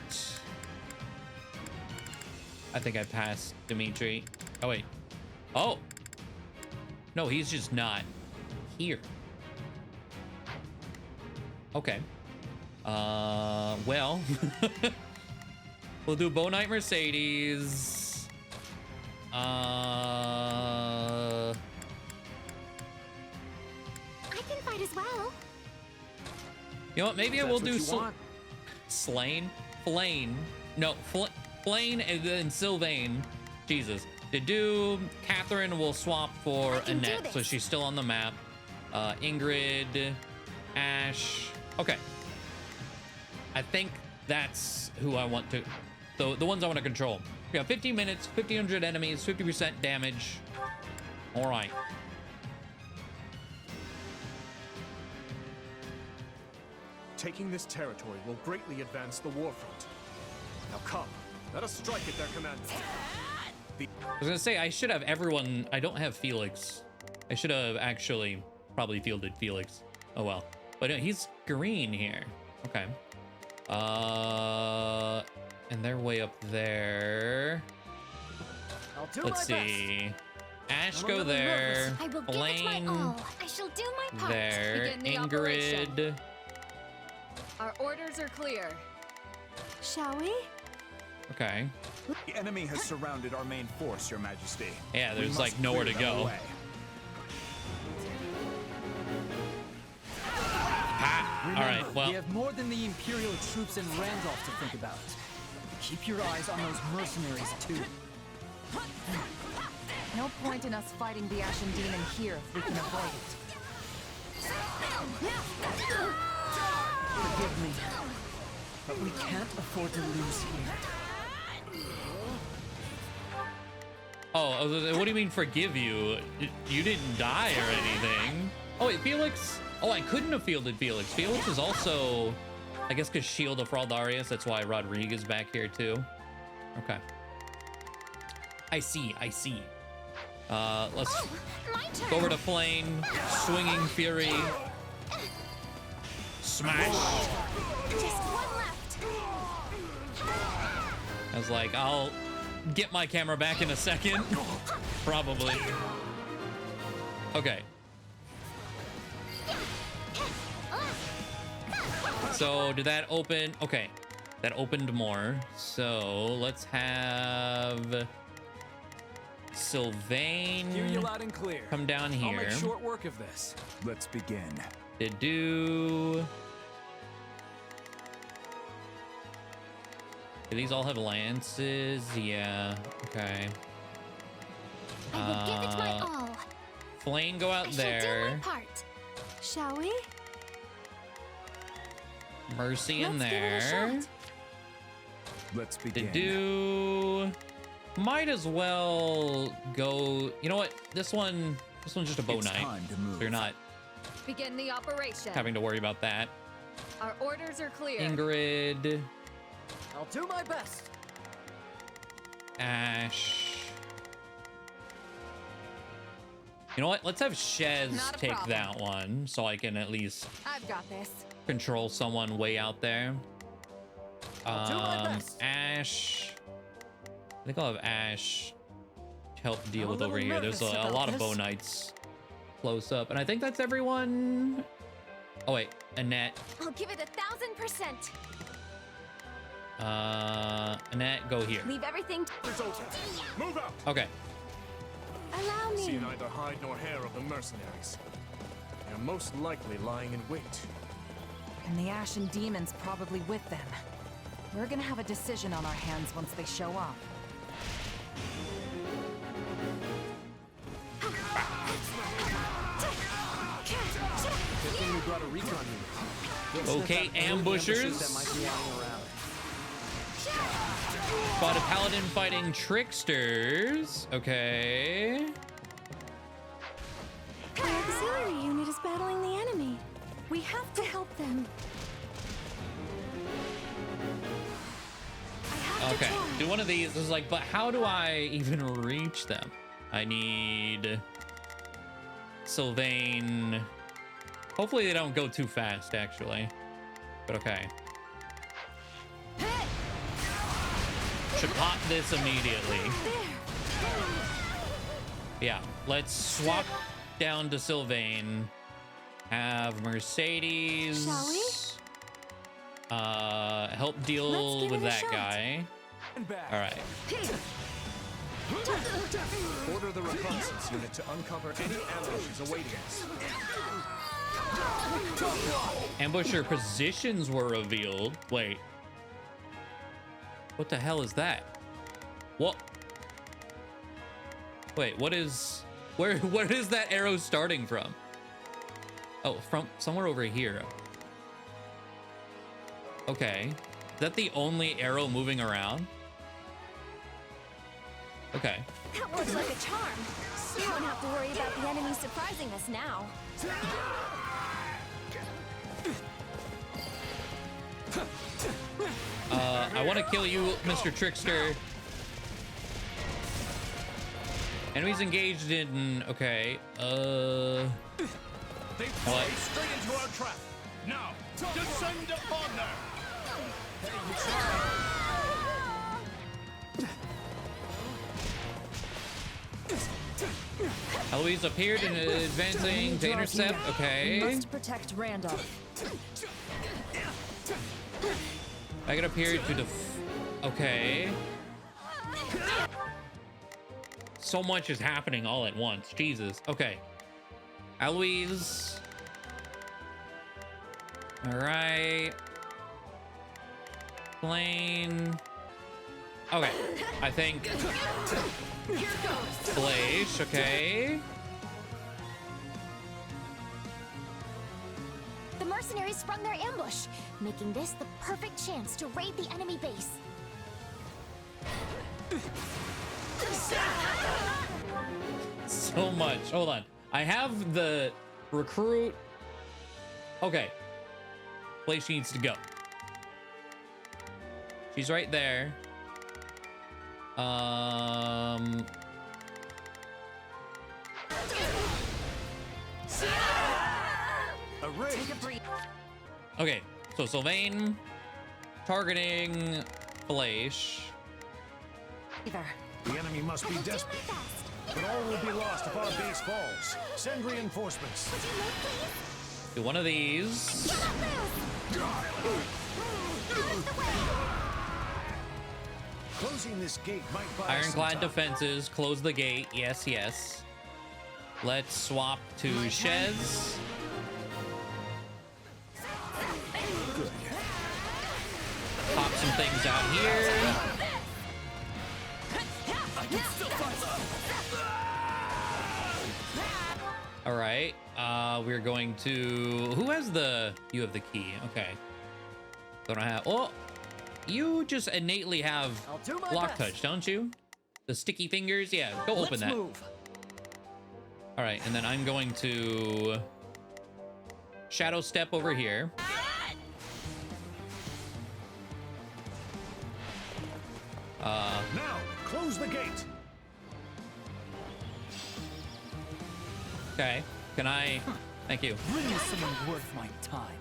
I think I passed Dimitri. Oh, wait. Oh! No, he's just not here. Okay. Well. We'll do Bow Knight Mercedes. I can fight as well. You know what? Maybe I will do Slain. Flane. No, Flane and then Sylvain. Jesus. To do Catherine, we'll swap for Annette, so she's still on the map. Ingrid, Ash. Okay. I think that's who I want to... the ones I want to control. We got 15 minutes, 1,500 enemies, 50% damage. All right. Taking this territory will greatly advance the war front. Now come, let us strike at their command. I was gonna say, I should have everyone. I don't have Felix. I should have actually probably fielded Felix. Oh well. But he's green here. Okay. And they're way up there. Let's see. Ash, go there. I will Blaine, give it my all. I shall do my part. there. Begin the operation. Ingrid. Our orders are clear. Shall we? Okay. The enemy has surrounded our main force, Your Majesty. Yeah, We there's must like nowhere to clear them go. away. Ah, all right. Well, we have more than the Imperial troops in Randolph to think about. Keep your eyes on those mercenaries too. No point in us fighting the Ashen Demon here if we can avoid it. Forgive me, but we can't afford to lose here. oh, what do you mean forgive you? You didn't die or anything. Oh wait, Felix. Oh, I couldn't have fielded Felix. Felix is also, I guess, because Shield of Fraldarius. That's why Rodrigue is back here too. Okay. I see. Let's go over to Flame. Swinging Fury. Smash. Just one left. I was like, I'll get my camera back in a second. Probably. Okay. So did that open? Okay. That opened more. So let's have Sylvain Hear you loud and clear. come down I'll here. make short work of this. Let's begin. To do these all have lances? Yeah. Okay. I will give it my all. Flame, go out I shall do there. my part. Shall we? Mercy in Let's give it a there. shot. Let's To begin. do. Might as well go. You know what? This one's just a bow It's knight. time to move. So you're not Begin the operation. having to worry about that. Our orders are clear. Ingrid, I'll do my best. Ash. You know what? Let's have Shez Not a take problem. that one so I can at least I've got this. control someone way out there. I'll do my best. Ash. I think I'll have Ash help deal I'm a with over little here. There's nervous a about lot of this. bow knights close up, and I think that's everyone. Oh wait, Annette. I'll give it 1000%. Annette, go here. Leave everything. Move out! Okay. Allow See me. neither hide nor hair of the mercenaries. They're most likely lying in wait. And the Ashen Demon's probably with them. We're gonna have a decision on our hands once they show up. Good thing we brought a recon unit. Okay, ambushers. That might be lying around. Got a paladin fighting tricksters. Okay. The auxiliary unit is battling the enemy. We have to help them. I have to Okay. try. Do one of these. It's like, but how do I even reach them? I need Sylvain. Hopefully they don't go too fast, actually. But okay. Should pop this immediately. Yeah, let's swap down to Sylvain. Have Mercedes. Shall we? Help deal Let's give with it a that shot. guy. All right. Order the reconnaissance unit to uncover any ambushes awaiting us. Ambusher positions were revealed. Wait. What the hell is that? What? Wait, what is... Where is that arrow starting from? Oh, from somewhere over here. Okay. Is that the only arrow moving around? Okay. That works like a charm. We won't have to worry about the enemy surprising us now. I want to kill you, Mr. Trickster. Enemies engaged in... Okay. They What? fly straight into our trap. Now, descend upon them. Eloise appeared and advancing to intercept. We Okay. must protect Randolph. I got appeared to okay. So much is happening all at once. Jesus. Okay. Eloise. All right. Plane. Okay. I think. Blaze. Okay. The mercenaries sprung their ambush, making this the perfect chance to raid the enemy base. So much. Hold on. I have the recruit. Okay. Place she needs to go. She's right there. Take a breath. Okay. So Sylvain targeting Flash. Either. The enemy must be desperate, but all will be lost if our base falls. Send reinforcements. Do one of these. Closing this gate might buy us some Ironclad time. defenses. Close the gate. Yes, yes. Let's swap to Shez. Pop some things out here. right. We're going to... Who has the... You have the key. Okay. Don't have... Oh! You just innately have lock touch, don't you? The sticky fingers? Yeah, go open that. Move. All right, and then I'm going to... Shadow step over here. Now, close the gate. Okay. Can I? Thank you. Bring me someone worth my time.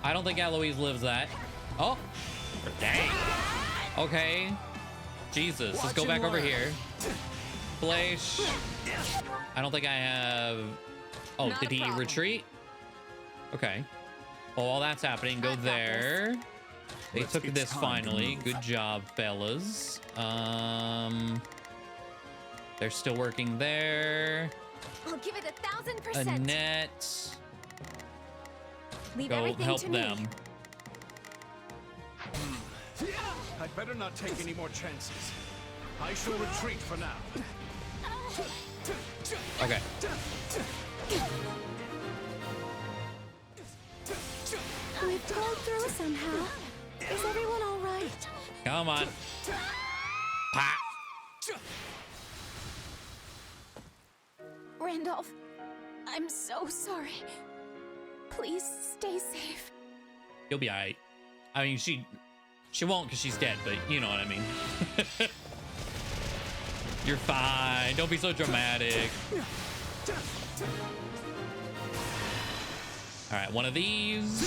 I don't think Eloise lives that. Oh, dang. Okay. Jesus, let's go back over here. Flash. I don't think I have... Oh, did he retreat? Okay. Well, while that's happening, go there. They took this finally. Good job, fellas. They're still working there. I'll give it 1,000%. Annette. Leave Go everything help to them. Me. I'd better not take any more chances. I shall retreat for now. Okay. We've pulled through somehow. Is everyone all right? Come on. Pop. Randolph, I'm so sorry. Please stay safe. You'll be alright. I mean, she won't because she's dead, but you know what I mean. You're fine. Don't be so dramatic. All right, one of these.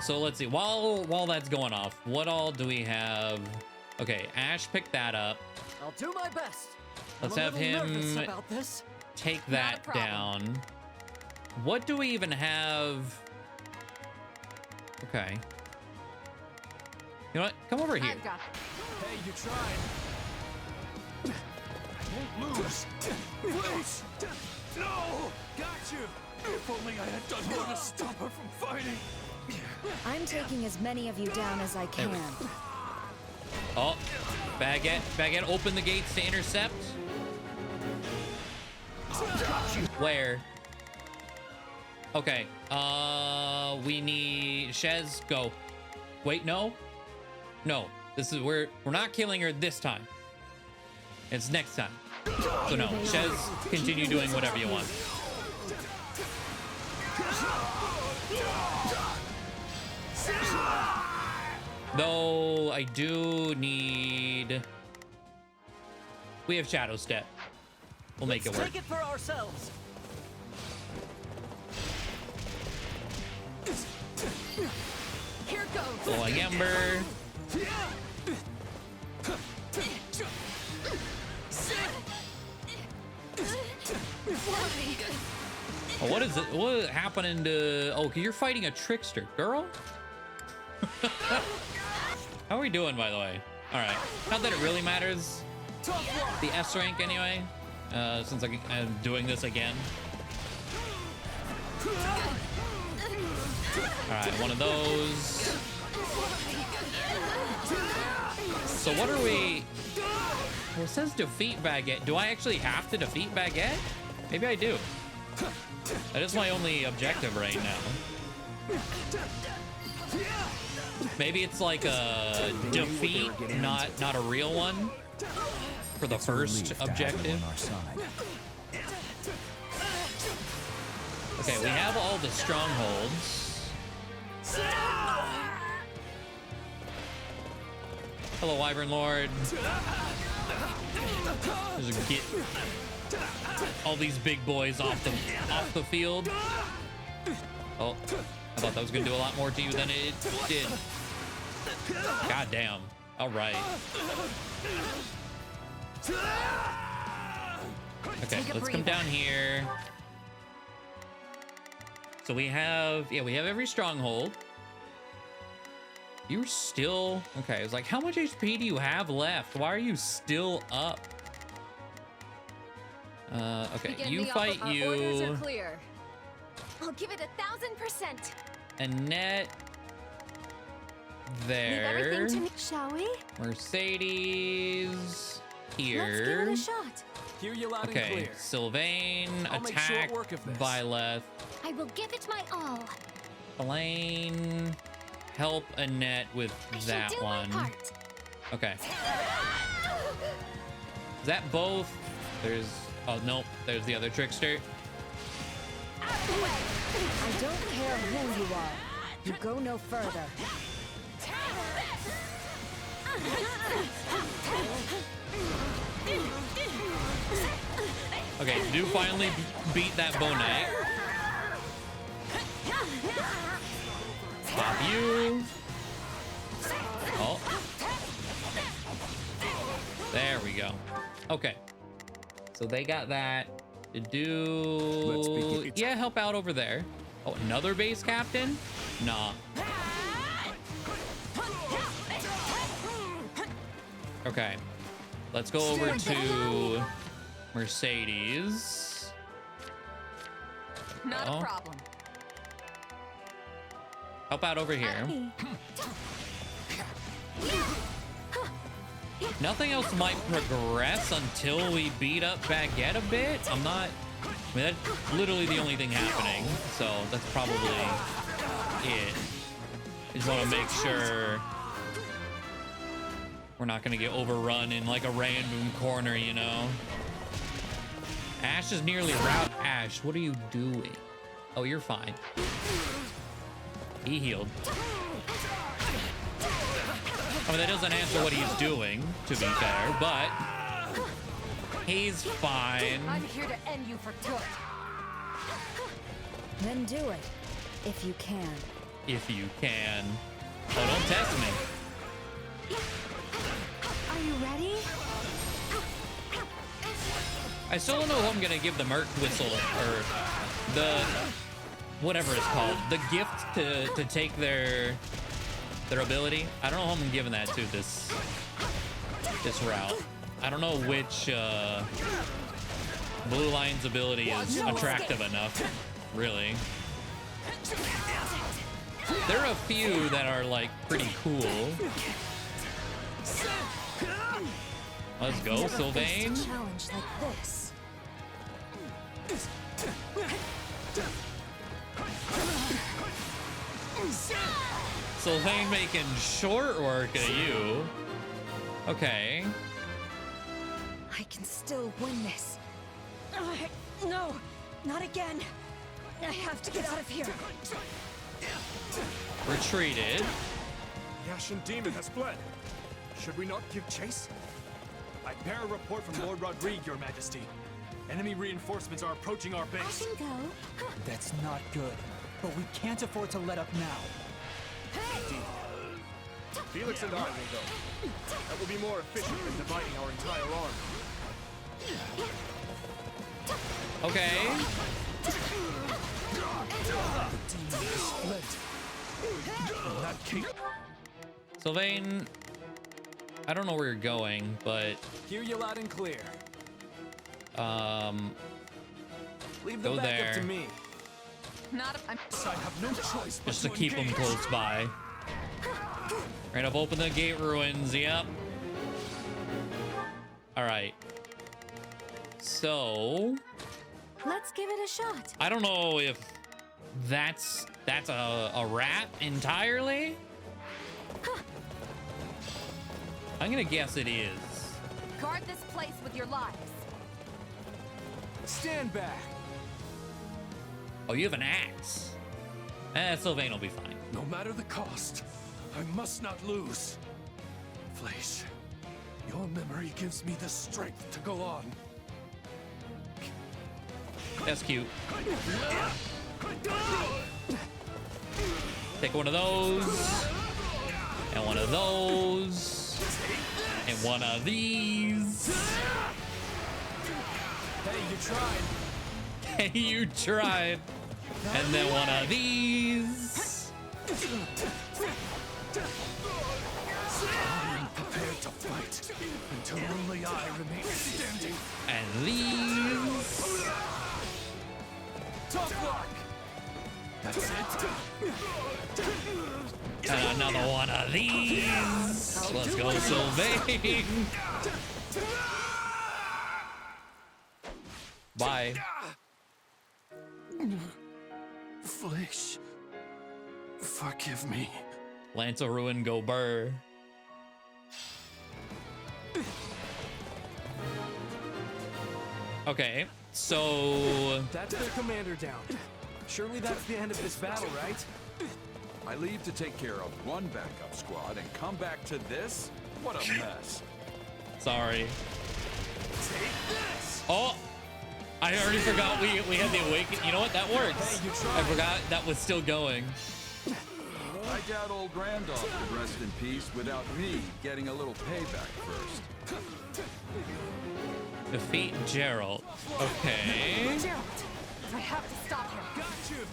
So let's see. While that's going off, what all do we have? Okay, Ash picked that up. I'll do my best. Let's I'm have a little nervous him about this. take that down. What do we even have? Okay. You know what? Come over here. Hey, you tried. I won't lose. Please. No. Got you. If only I had done more to stop her from fighting. I'm taking as many of you down as I can. Oh, Baguette, open the gates to intercept. Where? Okay, we need Shez, go. Wait, no, this is, we're not killing her this time. It's next time. So no, Shez, continue doing whatever you want. Though I do need... We have Shadow Step. We'll make it work. Take it for ourselves. Here goes. Glowing Ember. Oh, what is it? What is happening to... Oh, you're fighting a trickster, girl? How are we doing, by the way? All right. Not that it really matters. The S rank, anyway. Since I'm doing this again. All right, one of those. So what are we... Well, it says defeat Baguette. Do I actually have to defeat Baguette? Maybe I do. That is my only objective right now. Maybe it's like a defeat, not a real one for the first objective. Okay, we have all the strongholds. Hello, Wyvern Lord. Just get all these big boys off the field. Oh, I thought that was gonna do a lot more to you than it did. God damn. All right. Okay, let's come down here. So we have, yeah, we have every stronghold. You're still, okay, it's like, how much HP do you have left? Why are you still up? Okay, you fight you. Orders are clear. I'll give it 1,000%. Annette. there. Shall we? Mercedes here. Let's give it a shot. Hear you loud and Okay, clear. Sylvain, I'll make attack, short work of this. byleth, I will give it my all. Blaine, help Annette with that do my one. part. Okay. Is that both? There's, oh nope, there's the other trickster. I don't care who you are. You go no further. Okay, do finally beat that Bow Knight. Pop you. Oh. There we go. Okay. So they got that to do. Yeah, help out over there. Oh, another base captain? Nah. Okay. Let's go over to Mercedes. Not a problem. Help out over here. Nothing else might progress until we beat up Baguette a bit. I mean, that's literally the only thing happening. So that's probably it. I just want to make sure we're not going to get overrun in like a random corner, you know? Ash is nearly routed. Ash, what are you doing? Oh, you're fine. He healed. I mean, that doesn't answer what he's doing, to be fair, but he's fine. I'm here to end you for good. Then do it, if you can. If you can. Oh, don't test me. Are you ready? I still don't know who I'm gonna give the Merc Whistle, or the whatever it's called, the gift to take their ability. I don't know who I'm giving that to this route. I don't know which Blue Lion's ability is attractive enough, really. There are a few that are like pretty cool. Let's go, Sylvain. Challenge like this. Sylvain making short work of you. Okay. I can still win this. No, not again. I have to get out of here. Retreated. The Ashen Demon has fled. Should we not give chase? I bear a report from Lord Rodrigue, Your Majesty. Enemy reinforcements are approaching our base. I can go. That's not good, but we can't afford to let up now. Felix and I will go. That will be more efficient than dividing our entire army. Okay. Sylvain, I don't know where you're going, but Hear you loud and clear. Leave go them back there. up to me. Not if I'm. I have no choice but Just to keep them close by. Right up, open the gate ruins. Yep. All right. So Let's give it a shot. I don't know if that's a rat entirely. I'm gonna guess it is. Guard this place with your lives. Stand back. Oh, you have an axe. Sylvain will be fine. No matter the cost, I must not lose. Fleisch, your memory gives me the strength to go on. That's cute. Take one of those. And one of those. And one of these. Hey, you tried. Hey, you tried. And then one of these. I am prepared to fight until only I remain standing. And these. Tough luck. That's it. And another one of these. Let's go, Sylvain. Bye. Flesh, forgive me. Lance of Ruin, go burr. Okay, so That's their commander down. Surely that's the end of this battle, right? I leave to take care of one backup squad and come back to this? What a mess. sorry. Take this! Oh, I already forgot we had the awaken. You know what? That works. I forgot that was still going. I doubt old Randolph could rest in peace without me getting a little payback first. Defeat Geralt. Okay. Geralt, I have to stop him. Got you!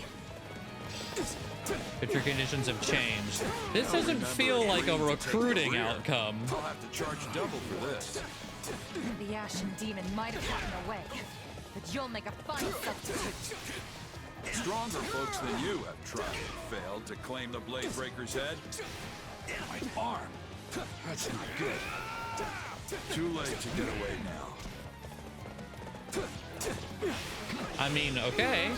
Picture conditions have changed. This doesn't feel like a recruiting outcome. I'll have to charge double for this. The Ashen Demon might have gotten away, but you'll make a fine substitute. Stronger folks than you have tried and failed to claim the Blade Breaker's head. My arm. That's not good. Too late to get away now. I mean, okay.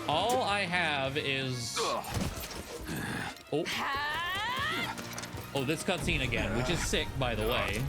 All I have is... Oh. Oh, this cutscene again, which is sick, by the way.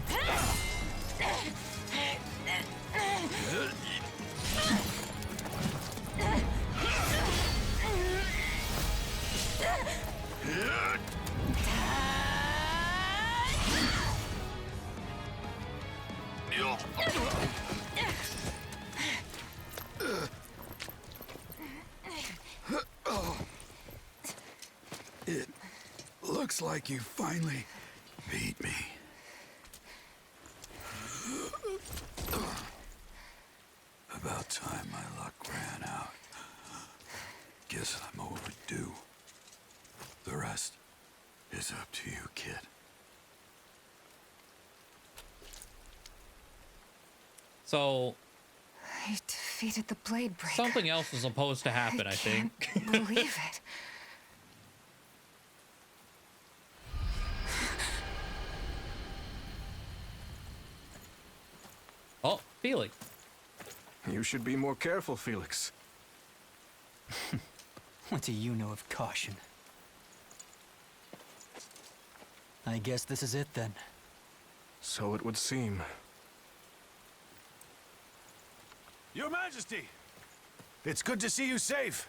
It looks like you finally beat me. About time my luck ran out. Guess I'm overdue. The rest is up to you, kid. So... I defeated the Blade Breaker. something else was supposed to happen, I think. Can't believe it. Oh, Felix. You should be more careful, Felix. What do you know of caution? I guess this is it then. So it would seem. Your Majesty! It's good to see you safe.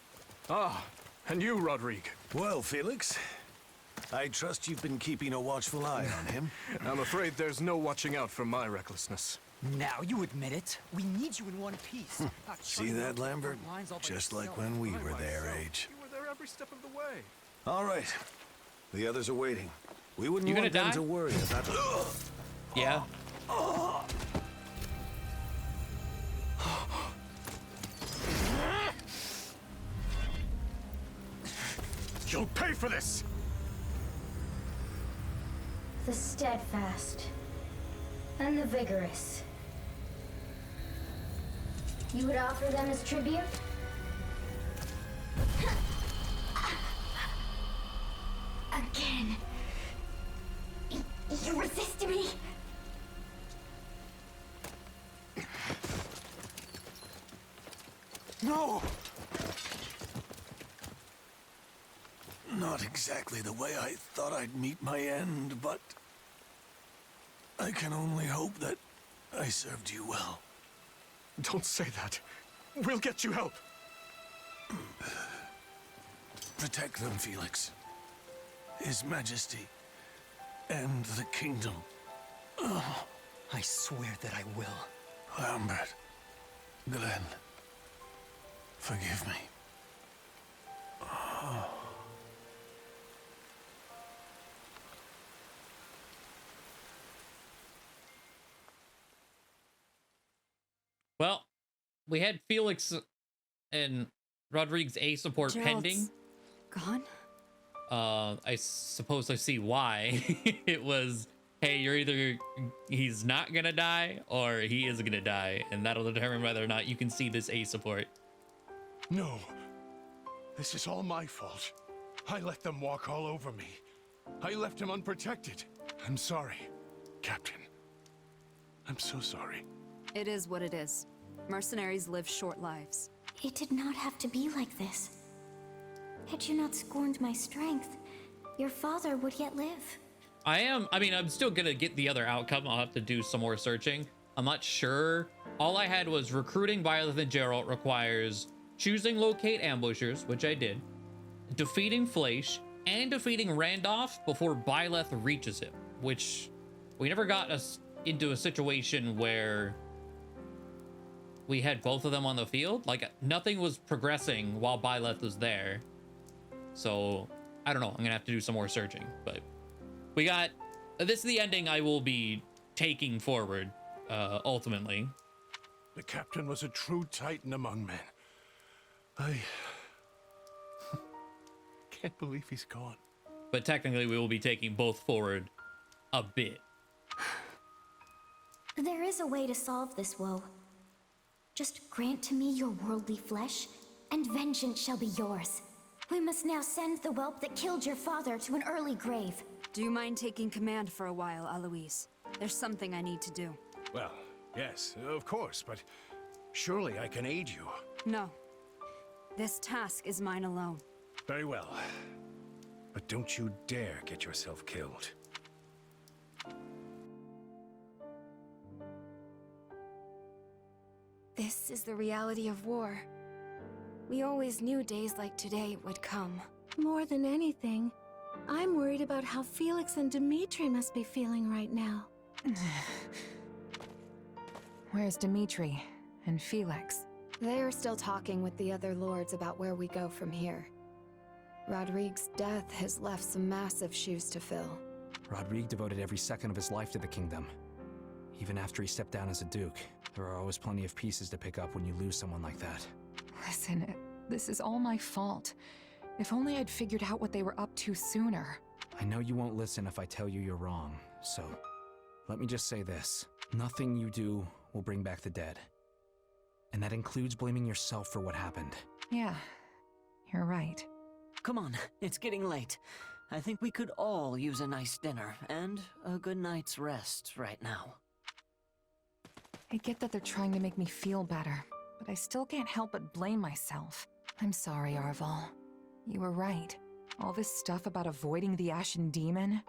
Ah, and you, Rodrigue. Well, Felix, I trust you've been keeping a watchful eye on him. I'm afraid there's no watching out for my recklessness. Now you admit it. We need you in one piece. See that, Lambert? Just like when we were their age. You were there every step of the way. All right. The others are waiting. We wouldn't You gonna want them die? to worry about... Yeah. You'll pay for this! The steadfast and the vigorous. You would offer them as tribute? Again. You resist me? No! Not exactly the way I thought I'd meet my end, but... I can only hope that I served you well. Don't say that. We'll get you help. Protect them, Felix. His Majesty and the kingdom. I swear that I will. Lambert, Glenn, forgive me. Well, we had Felix and Rodrigue's A support Geralt's pending. Gone? I suppose I see why. It was, hey, you're either he's not gonna die or he is gonna die, and that'll determine whether or not you can see this A support. No. This is all my fault. I let them walk all over me. I left him unprotected. I'm sorry, Captain. I'm so sorry. It is what it is. Mercenaries live short lives. It did not have to be like this. Had you not scorned my strength, your father would yet live. I'm still gonna get the other outcome. I'll have to do some more searching. I'm not sure. All I had was recruiting byleth and Geralt requires choosing locate ambushers, which I did, defeating Fleisch, and defeating Randolph before byleth reaches him, which we never got us into a situation where we had both of them on the field. Like, nothing was progressing while byleth was there. So I don't know. I'm gonna have to do some more searching, but we got this is the ending I will be taking forward ultimately. The captain was a true titan among men. I can't believe he's gone. But technically we will be taking both forward a bit. There is a way to solve this woe. Just grant to me your worldly flesh, and vengeance shall be yours. We must now send the whelp that killed your father to an early grave. Do you mind taking command for a while, Aloise? There's something I need to do. Well, yes, of course, but surely I can aid you. No. This task is mine alone. Very well. But don't you dare get yourself killed. This is the reality of war. We always knew days like today would come. More than anything, I'm worried about how Felix and Dimitri must be feeling right now. Where's Dimitri and Felix? They are still talking with the other lords about where we go from here. Rodrigue's death has left some massive shoes to fill. Rodrigue devoted every second of his life to the kingdom. Even after he stepped down as a duke, there are always plenty of pieces to pick up when you lose someone like that. Listen, this is all my fault. If only I'd figured out what they were up to sooner. I know you won't listen if I tell you you're wrong, so let me just say this. Nothing you do will bring back the dead. And that includes blaming yourself for what happened. Yeah, you're right. Come on, it's getting late. I think we could all use a nice dinner and a good night's rest right now. I get that they're trying to make me feel better, but I still can't help but blame myself. I'm sorry, Arval. You were right. All this stuff about avoiding the Ashen Demon,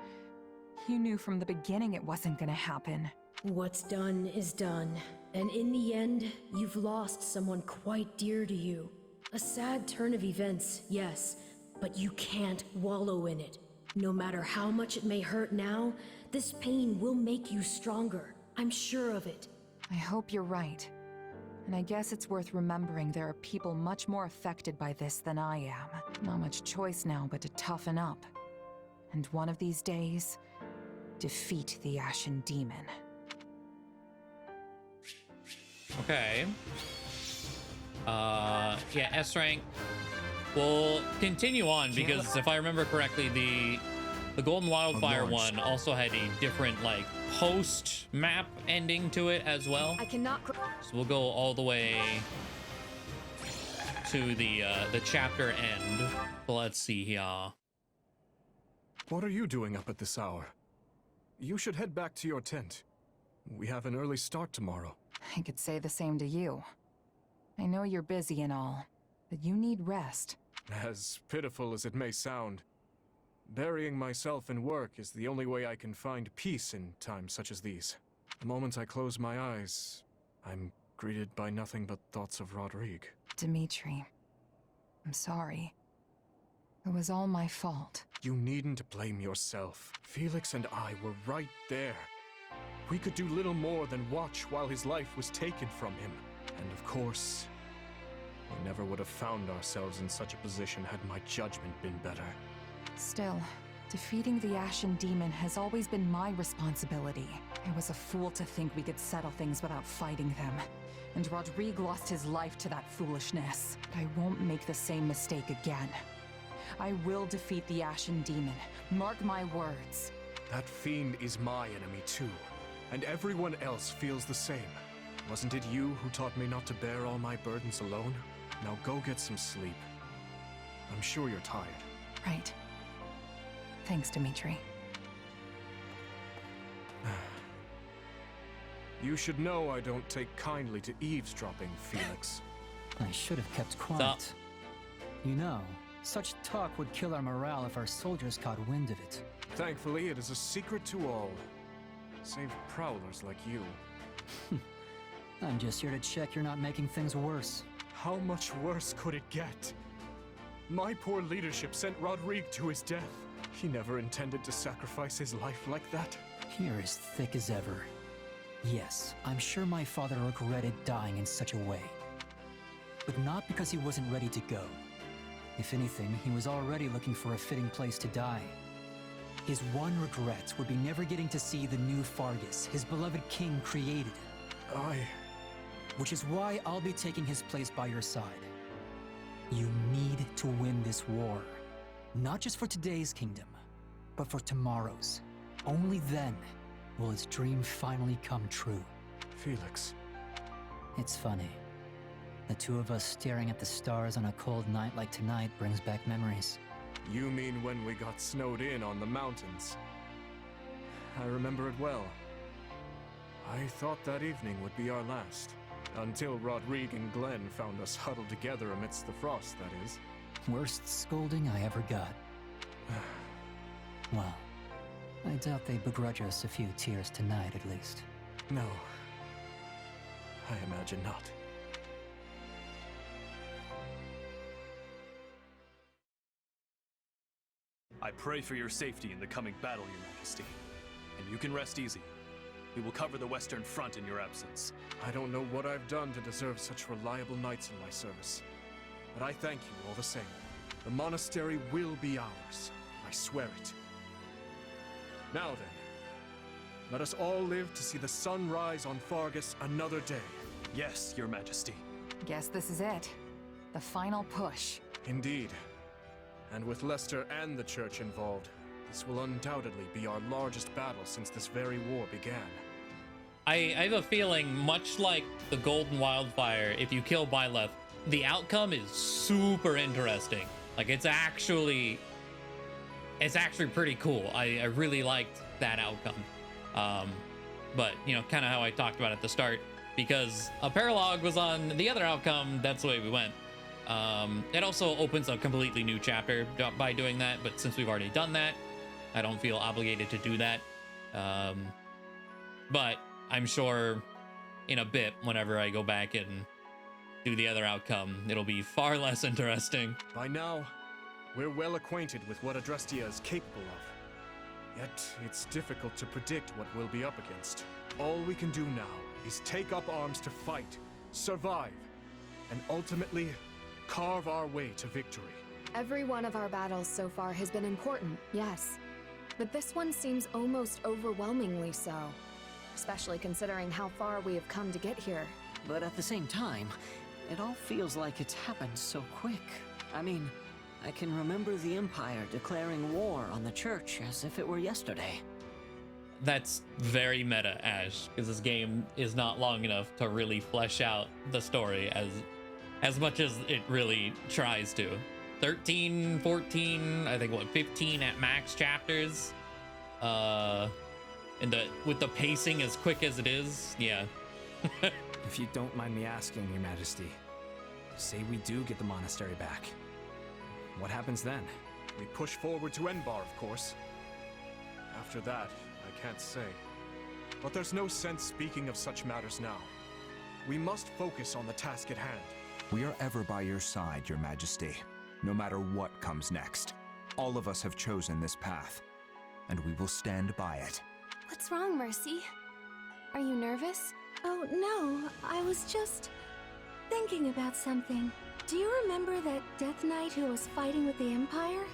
you knew from the beginning it wasn't gonna happen. What's done is done, and in the end, you've lost someone quite dear to you. A sad turn of events, yes, but you can't wallow in it. No matter how much it may hurt now, this pain will make you stronger. I'm sure of it. I hope you're right. And I guess it's worth remembering there are people much more affected by this than I am. Not much choice now but to toughen up. And one of these days, defeat the Ashen Demon. Okay. Yeah, S rank. We'll continue on because if I remember correctly, the Golden Wildfire one also had a different like post map ending to it as well. I cannot. So we'll go all the way to the chapter end. But let's see here. What are you doing up at this hour? You should head back to your tent. We have an early start tomorrow. I could say the same to you. I know you're busy and all, but you need rest. As pitiful as it may sound, burying myself in work is the only way I can find peace in times such as these. The moment I close my eyes, I'm greeted by nothing but thoughts of Rodrigue. Dimitri, I'm sorry. It was all my fault. You needn't blame yourself. Felix and I were right there. We could do little more than watch while his life was taken from him. And of course, we never would have found ourselves in such a position had my judgment been better. Still, defeating the Ashen Demon has always been my responsibility. I was a fool to think we could settle things without fighting them. And Rodrigue lost his life to that foolishness. But I won't make the same mistake again. I will defeat the Ashen Demon. Mark my words. That fiend is my enemy too. And everyone else feels the same. Wasn't it you who taught me not to bear all my burdens alone? Now go get some sleep. I'm sure you're tired. Right. Thanks, Dimitri. You should know I don't take kindly to eavesdropping, Felix. I should have kept quiet. You know, such talk would kill our morale if our soldiers caught wind of it. Thankfully, it is a secret to all. Save prowlers like you. I'm just here to check you're not making things worse. How much worse could it get? My poor leadership sent Rodrigue to his death. He never intended to sacrifice his life like that. You're as thick as ever. Yes, I'm sure my father regretted dying in such a way. But not because he wasn't ready to go. If anything, he was already looking for a fitting place to die. His one regret would be never getting to see the new Fargus, his beloved king, created. Which is why I'll be taking his place by your side. You need to win this war. Not just for today's kingdom, but for tomorrow's. Only then will his dream finally come true. Felix. It's funny. The two of us staring at the stars on a cold night like tonight brings back memories. You mean when we got snowed in on the mountains? I remember it well. I thought that evening would be our last. Until Rodrigue and Glenn found us huddled together amidst the frost, that is. Worst scolding I ever got. Well, I doubt they begrudge us a few tears tonight, at least. No. I imagine not. I pray for your safety in the coming battle, Your Majesty. And you can rest easy. We will cover the Western Front in your absence. I don't know what I've done to deserve such reliable knights in my service. But I thank you all the same. The monastery will be ours. I swear it. Now then, let us all live to see the sun rise on Fargus another day. Yes, Your Majesty. Guess this is it. The final push. Indeed. And with Leicester and the Church involved, this will undoubtedly be our largest battle since this very war began. I have a feeling, much like the Golden Wildfire, if you kill byleth, the outcome is super interesting. Like, it's actually pretty cool. I really liked that outcome. But, you know, kind of how I talked about at the start, because a paralog was on the other outcome, that's the way we went. It also opens a completely new chapter by doing that, but since we've already done that, I don't feel obligated to do that. But I'm sure in a bit, whenever I go back and do the other outcome, it'll be far less interesting. By now, we're well acquainted with what Adrestia is capable of. Yet, it's difficult to predict what we'll be up against. All we can do now is take up arms to fight, survive, and ultimately carve our way to victory. Every one of our battles so far has been important, yes. But this one seems almost overwhelmingly so. Especially considering how far we have come to get here. But at the same time, it all feels like it's happened so quick. I mean, I can remember the Empire declaring war on the Church as if it were yesterday. That's very meta, Ash, because this game is not long enough to really flesh out the story as much as it really tries to. 13, 14, I think, what, 15 at max chapters? And with the pacing as quick as it is, yeah. If you don't mind me asking, Your Majesty, say we do get the monastery back. What happens then? We push forward to Enbar, of course. After that, I can't say. But there's no sense speaking of such matters now. We must focus on the task at hand. We are ever by your side, Your Majesty, no matter what comes next. All of us have chosen this path, and we will stand by it. What's wrong, Mercy? Are you nervous? Oh, no. I was just thinking about something. Do you remember that Death Knight who was fighting with the Empire?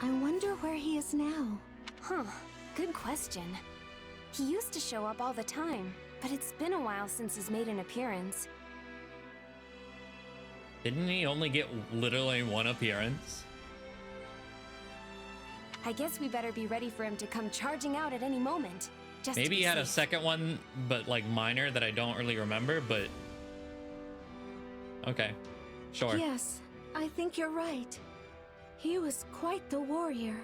I wonder where he is now. Huh. Good question. He used to show up all the time, but it's been a while since he's made an appearance. Didn't he only get literally one appearance? I guess we better be ready for him to come charging out at any moment. Just Maybe he had a second one, but like minor that I don't really remember, but... Okay, sure. Yes, I think you're right. He was quite the warrior.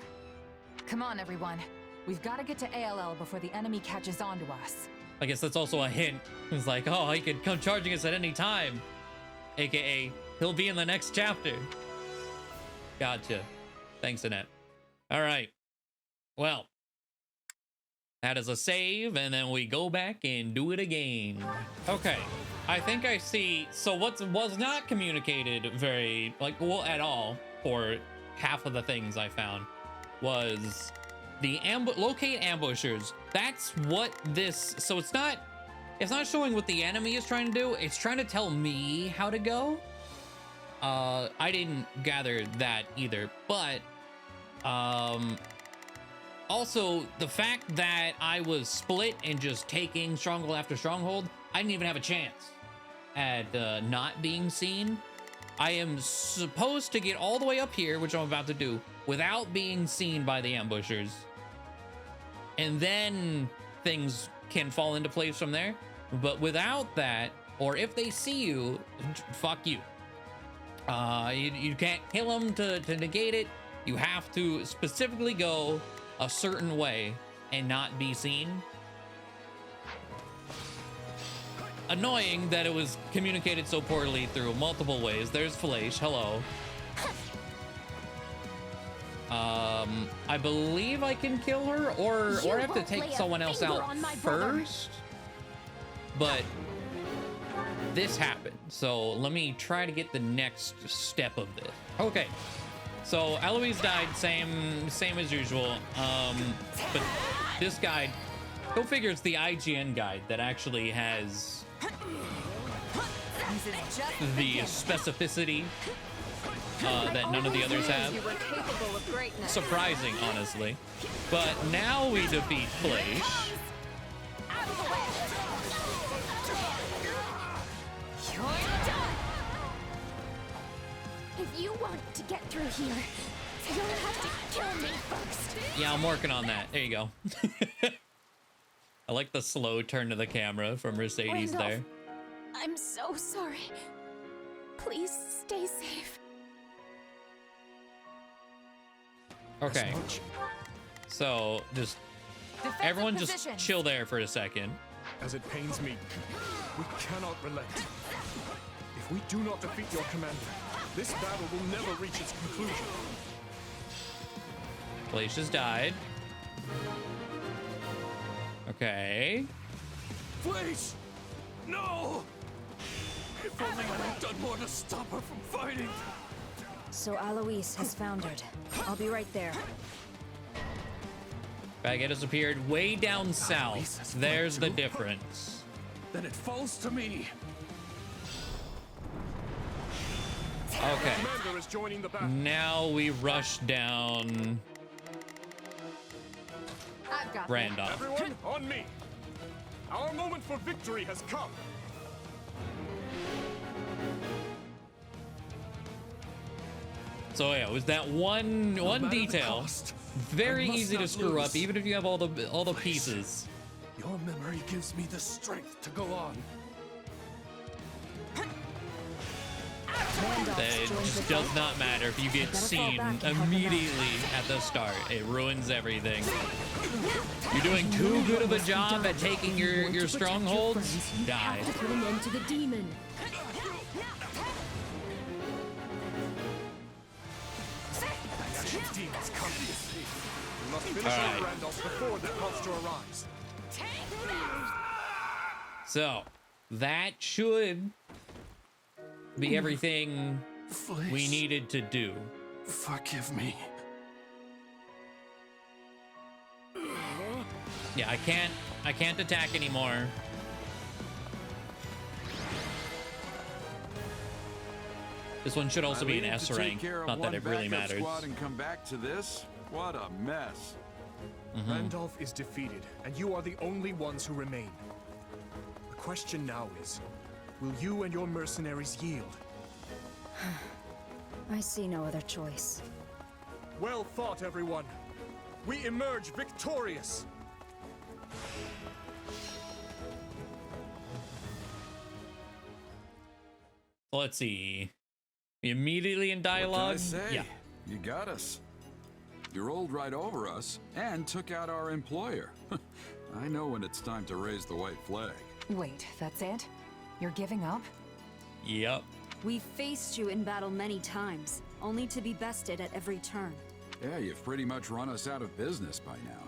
Come on, everyone. We've got to get to ALL before the enemy catches on to us. I guess that's also a hint. It's like, oh, he could come charging us at any time. AKA, he'll be in the next chapter. Gotcha. Thanks, Annette. All right. Well, that is a save, and then we go back and do it again. Okay. I think I see. So what was not communicated very, well, at all for half of the things I found was the locate ambushers. That's what this, so it's not showing what the enemy is trying to do. It's trying to tell me how to go. I didn't gather that either, but also the fact that I was split and just taking stronghold after stronghold, I didn't even have a chance at not being seen. I am supposed to get all the way up here, which I'm about to do, without being seen by the ambushers. And then things can fall into place from there. But without that, or if they see you, fuck you. You can't kill them to negate it. You have to specifically go a certain way and not be seen. Annoying that it was communicated so poorly through multiple ways. There's Felix, hello. I believe I can kill her, or I have to take someone else out first. But this happened, so let me try to get the next step of this. Okay, so Eloise died, same as usual. But this guide, go figure, it's the IGN guide that actually has the specificity that none of the others have. Surprising, honestly. But now we defeat Flash. If you want to get through here, you'll have to kill me first. Yeah, I'm working on that. There you go. I like the slow turn to the camera from Mercedes Randolph, there. I'm so sorry. Please stay safe. Okay. So just everyone just chill there for a second. As it pains me, we cannot relent. If we do not defeat your commander, this battle will never reach its conclusion. Glacia's died. Okay. Please! No! If only I had done more to stop her from fighting! So Alois has foundered. I'll be right there. Baguette has appeared way down south. There's the difference. Then it falls to me. Okay. Now we rush down Randolph. Everyone, on me! Our moment for victory has come! So yeah, it was that one detail. Very easy to screw up, even if you have all the pieces. Your memory gives me the strength to go on. It just does not matter if you get seen immediately at the start. It ruins everything. You're doing too good of a job at taking your strongholds. Die. To put an end to the demon. Demons come. We must finish off Randolph before that monster arrives. So that should be everything we needed to do. Forgive me. Yeah, I can't attack anymore. This one should also be an S rank. Not that it really matters. And come back to this? What a mess. Randolph is defeated, and you are the only ones who remain. The question now is, will you and your mercenaries yield? I see no other choice. Well fought, everyone. We emerge victorious. Let's see. Immediately in dialogue. What can I say? Yeah. you got us. You rolled right over us and took out our employer. I know when it's time to raise the white flag. Wait, that's it? You're giving up? Yep. We've faced you in battle many times, only to be bested at every turn. Yeah, you've pretty much run us out of business by now.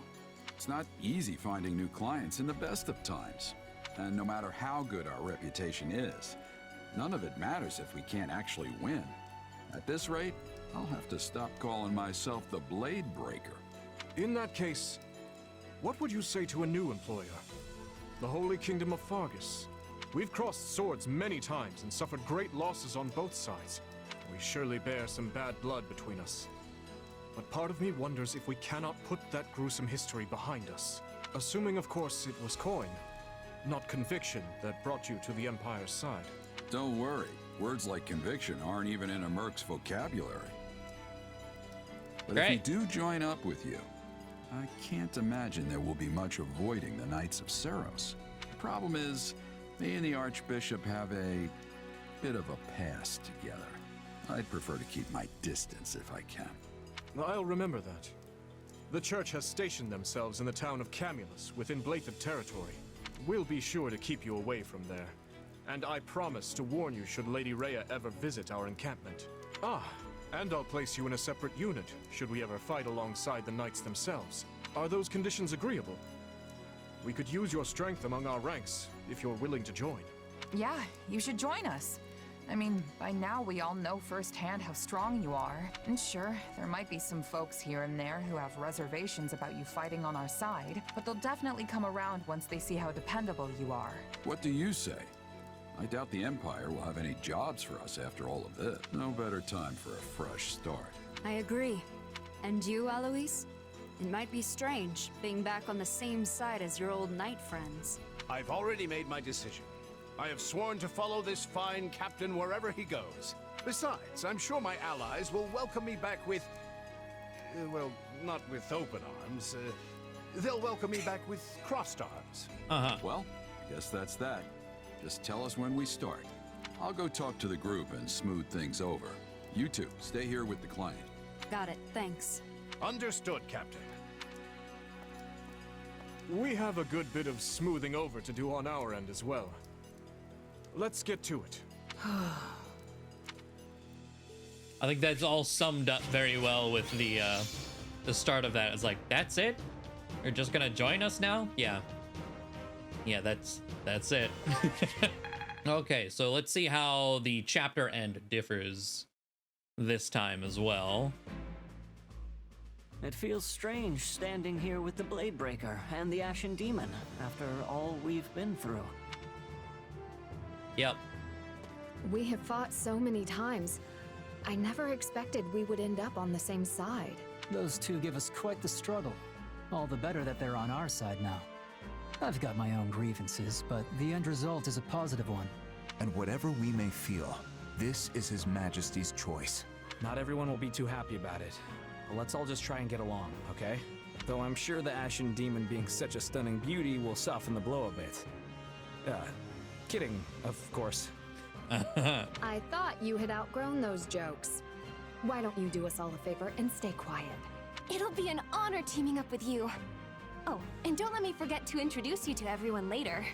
It's not easy finding new clients in the best of times. And no matter how good our reputation is, none of it matters if we can't actually win. At this rate, I'll have to stop calling myself the Blade Breaker. In that case, what would you say to a new employer? The Holy Kingdom of Fargus. We've crossed swords many times and suffered great losses on both sides. We surely bear some bad blood between us. But part of me wonders if we cannot put that gruesome history behind us. Assuming, of course, it was coin, not conviction, that brought you to the Empire's side. Don't worry, words like conviction aren't even in a merc's vocabulary. But if we do join up with you, I can't imagine there will be much avoiding the Knights of Seros. The problem is, me and the Archbishop have a bit of a past together. I'd prefer to keep my distance if I can. I'll remember that. The Church has stationed themselves in the town of Camulus, within byleth territory. We'll be sure to keep you away from there. And I promise to warn you should Lady Rhea ever visit our encampment. And I'll place you in a separate unit, should we ever fight alongside the knights themselves. Are those conditions agreeable? We could use your strength among our ranks, if you're willing to join. Yeah, you should join us. I mean, by now we all know firsthand how strong you are. And sure, there might be some folks here and there who have reservations about you fighting on our side, but they'll definitely come around once they see how dependable you are. What do you say? I doubt the Empire will have any jobs for us after all of this. No better time for a fresh start. I agree. And you, Alois? It might be strange, being back on the same side as your old knight friends. I've already made my decision. I have sworn to follow this fine captain wherever he goes. Besides, I'm sure my allies will welcome me back with... well, not with open arms. They'll welcome me back with crossed arms. Well, I guess that's that. Just tell us when we start. I'll go talk to the group and smooth things over. You two, stay here with the client. Got it, thanks. Understood, Captain. We have a good bit of smoothing over to do on our end as well. Let's get to it. I think that's all summed up very well with the start of that. It's like, that's it? You're just gonna join us now? Yeah. Yeah, that's it. Okay, so let's see how the chapter end differs this time as well. It feels strange standing here with the Blade Breaker and the Ashen Demon after all we've been through. Yep. We have fought so many times. I never expected we would end up on the same side. Those two give us quite the struggle. All the better that they're on our side now. I've got my own grievances, but the end result is a positive one. And whatever we may feel, this is His Majesty's choice. Not everyone will be too happy about it. But let's all just try and get along, okay? Though I'm sure the Ashen Demon being such a stunning beauty will soften the blow a bit. Kidding, of course. I thought you had outgrown those jokes. Why don't you do us all a favor and stay quiet? It'll be an honor teaming up with you. Oh, and don't let me forget to introduce you to everyone later.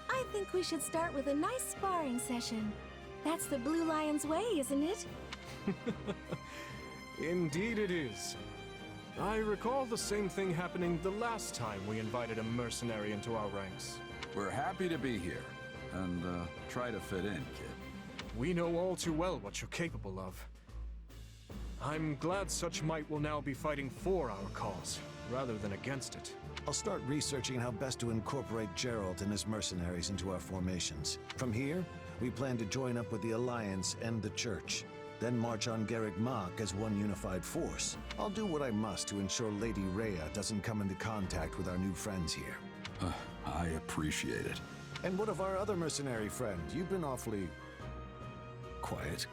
I think we should start with a nice sparring session. That's the Blue Lion's way, isn't it? Indeed it is. I recall the same thing happening the last time we invited a mercenary into our ranks. We're happy to be here, and try to fit in, kid. We know all too well what you're capable of. I'm glad such might will now be fighting for our cause, rather than against it. I'll start researching how best to incorporate Geralt and his mercenaries into our formations. From here, we plan to join up with the Alliance and the Church, then march on Garreg Mach as one unified force. I'll do what I must to ensure Lady Rhea doesn't come into contact with our new friends here. I appreciate it. And what of our other mercenary friends? You've been awfully... quiet.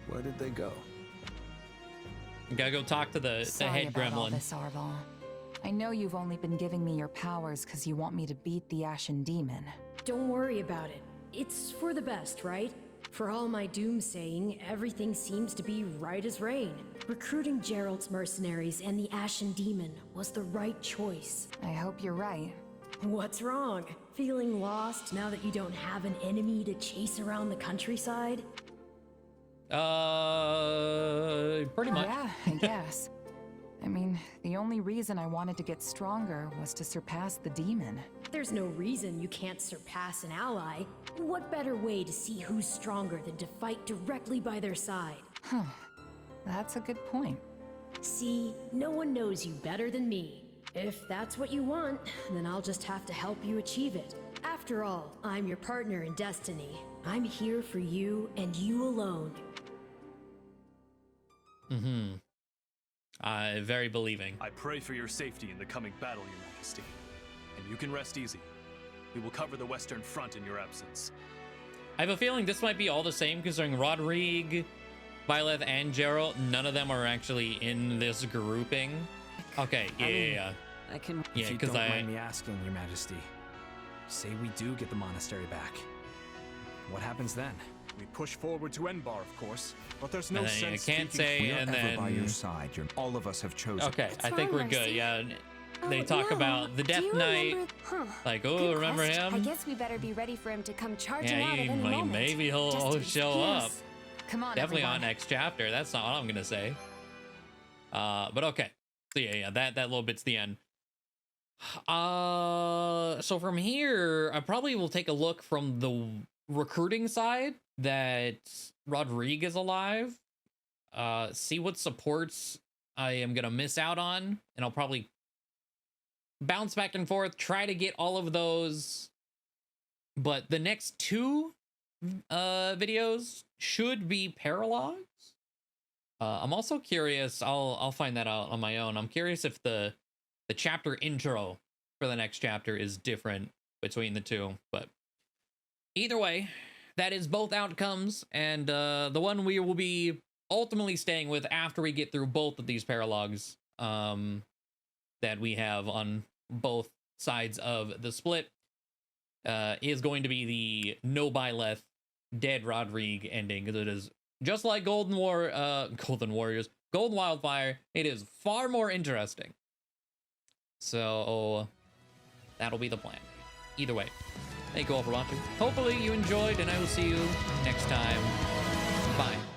Where did they go? You gotta go talk to the head about all gremlin. this, Arval. I know you've only been giving me your powers because you want me to beat the Ashen Demon. Don't worry about it. It's for the best, right? For all my doomsaying, everything seems to be right as rain. Recruiting Geralt's mercenaries and the Ashen Demon was the right choice. I hope you're right. What's wrong? Feeling lost now that you don't have an enemy to chase around the countryside? Pretty much. Yeah, I guess. I mean, the only reason I wanted to get stronger was to surpass the demon. There's no reason you can't surpass an ally. What better way to see who's stronger than to fight directly by their side? Huh. That's a good point. See, no one knows you better than me. If that's what you want, then I'll just have to help you achieve it. After all, I'm your partner in destiny. I'm here for you and you alone. Very believing. I pray for your safety in the coming battle, Your Majesty. And you can rest easy. We will cover the Western Front in your absence. I have a feeling this might be all the same, considering Rodrigue, byleth, and Geralt, none of them are actually in this grouping. Okay, yeah. I can. Yeah, if you because don't mind me asking, Your Majesty, say we do get the monastery back. What happens then? We push forward to Enbar, of course, but there's no sense. I can't say, we are and ever then by your side. All of us have chosen. Okay, I think we're good. Yeah, they talk about the Death Knight. Like, oh, Good remember question. I him? guess we better be ready for him to come charging Yeah, out at any moment. maybe he'll Just to be show up. excused. Come on, Definitely everyone. on next chapter. That's not what I'm gonna say. But okay. So yeah, that little bit's the end. So from here, I probably will take a look from the recruiting side that Rodrigue is alive. See what supports I am gonna miss out on, and I'll probably bounce back and forth, try to get all of those. But the next two videos should be paralogs. I'm also curious, I'll find that out on my own. I'm curious if the chapter intro for the next chapter is different between the two, but either way, that is both outcomes, and the one we will be ultimately staying with after we get through both of these paralogs that we have on both sides of the split is going to be the no byleth dead Rodrigue ending, because it is just like Golden Warriors, Golden Wildfire. It is far more interesting. So that'll be the plan. Either way, thank you all for watching. Hopefully you enjoyed, and I will see you next time. Bye.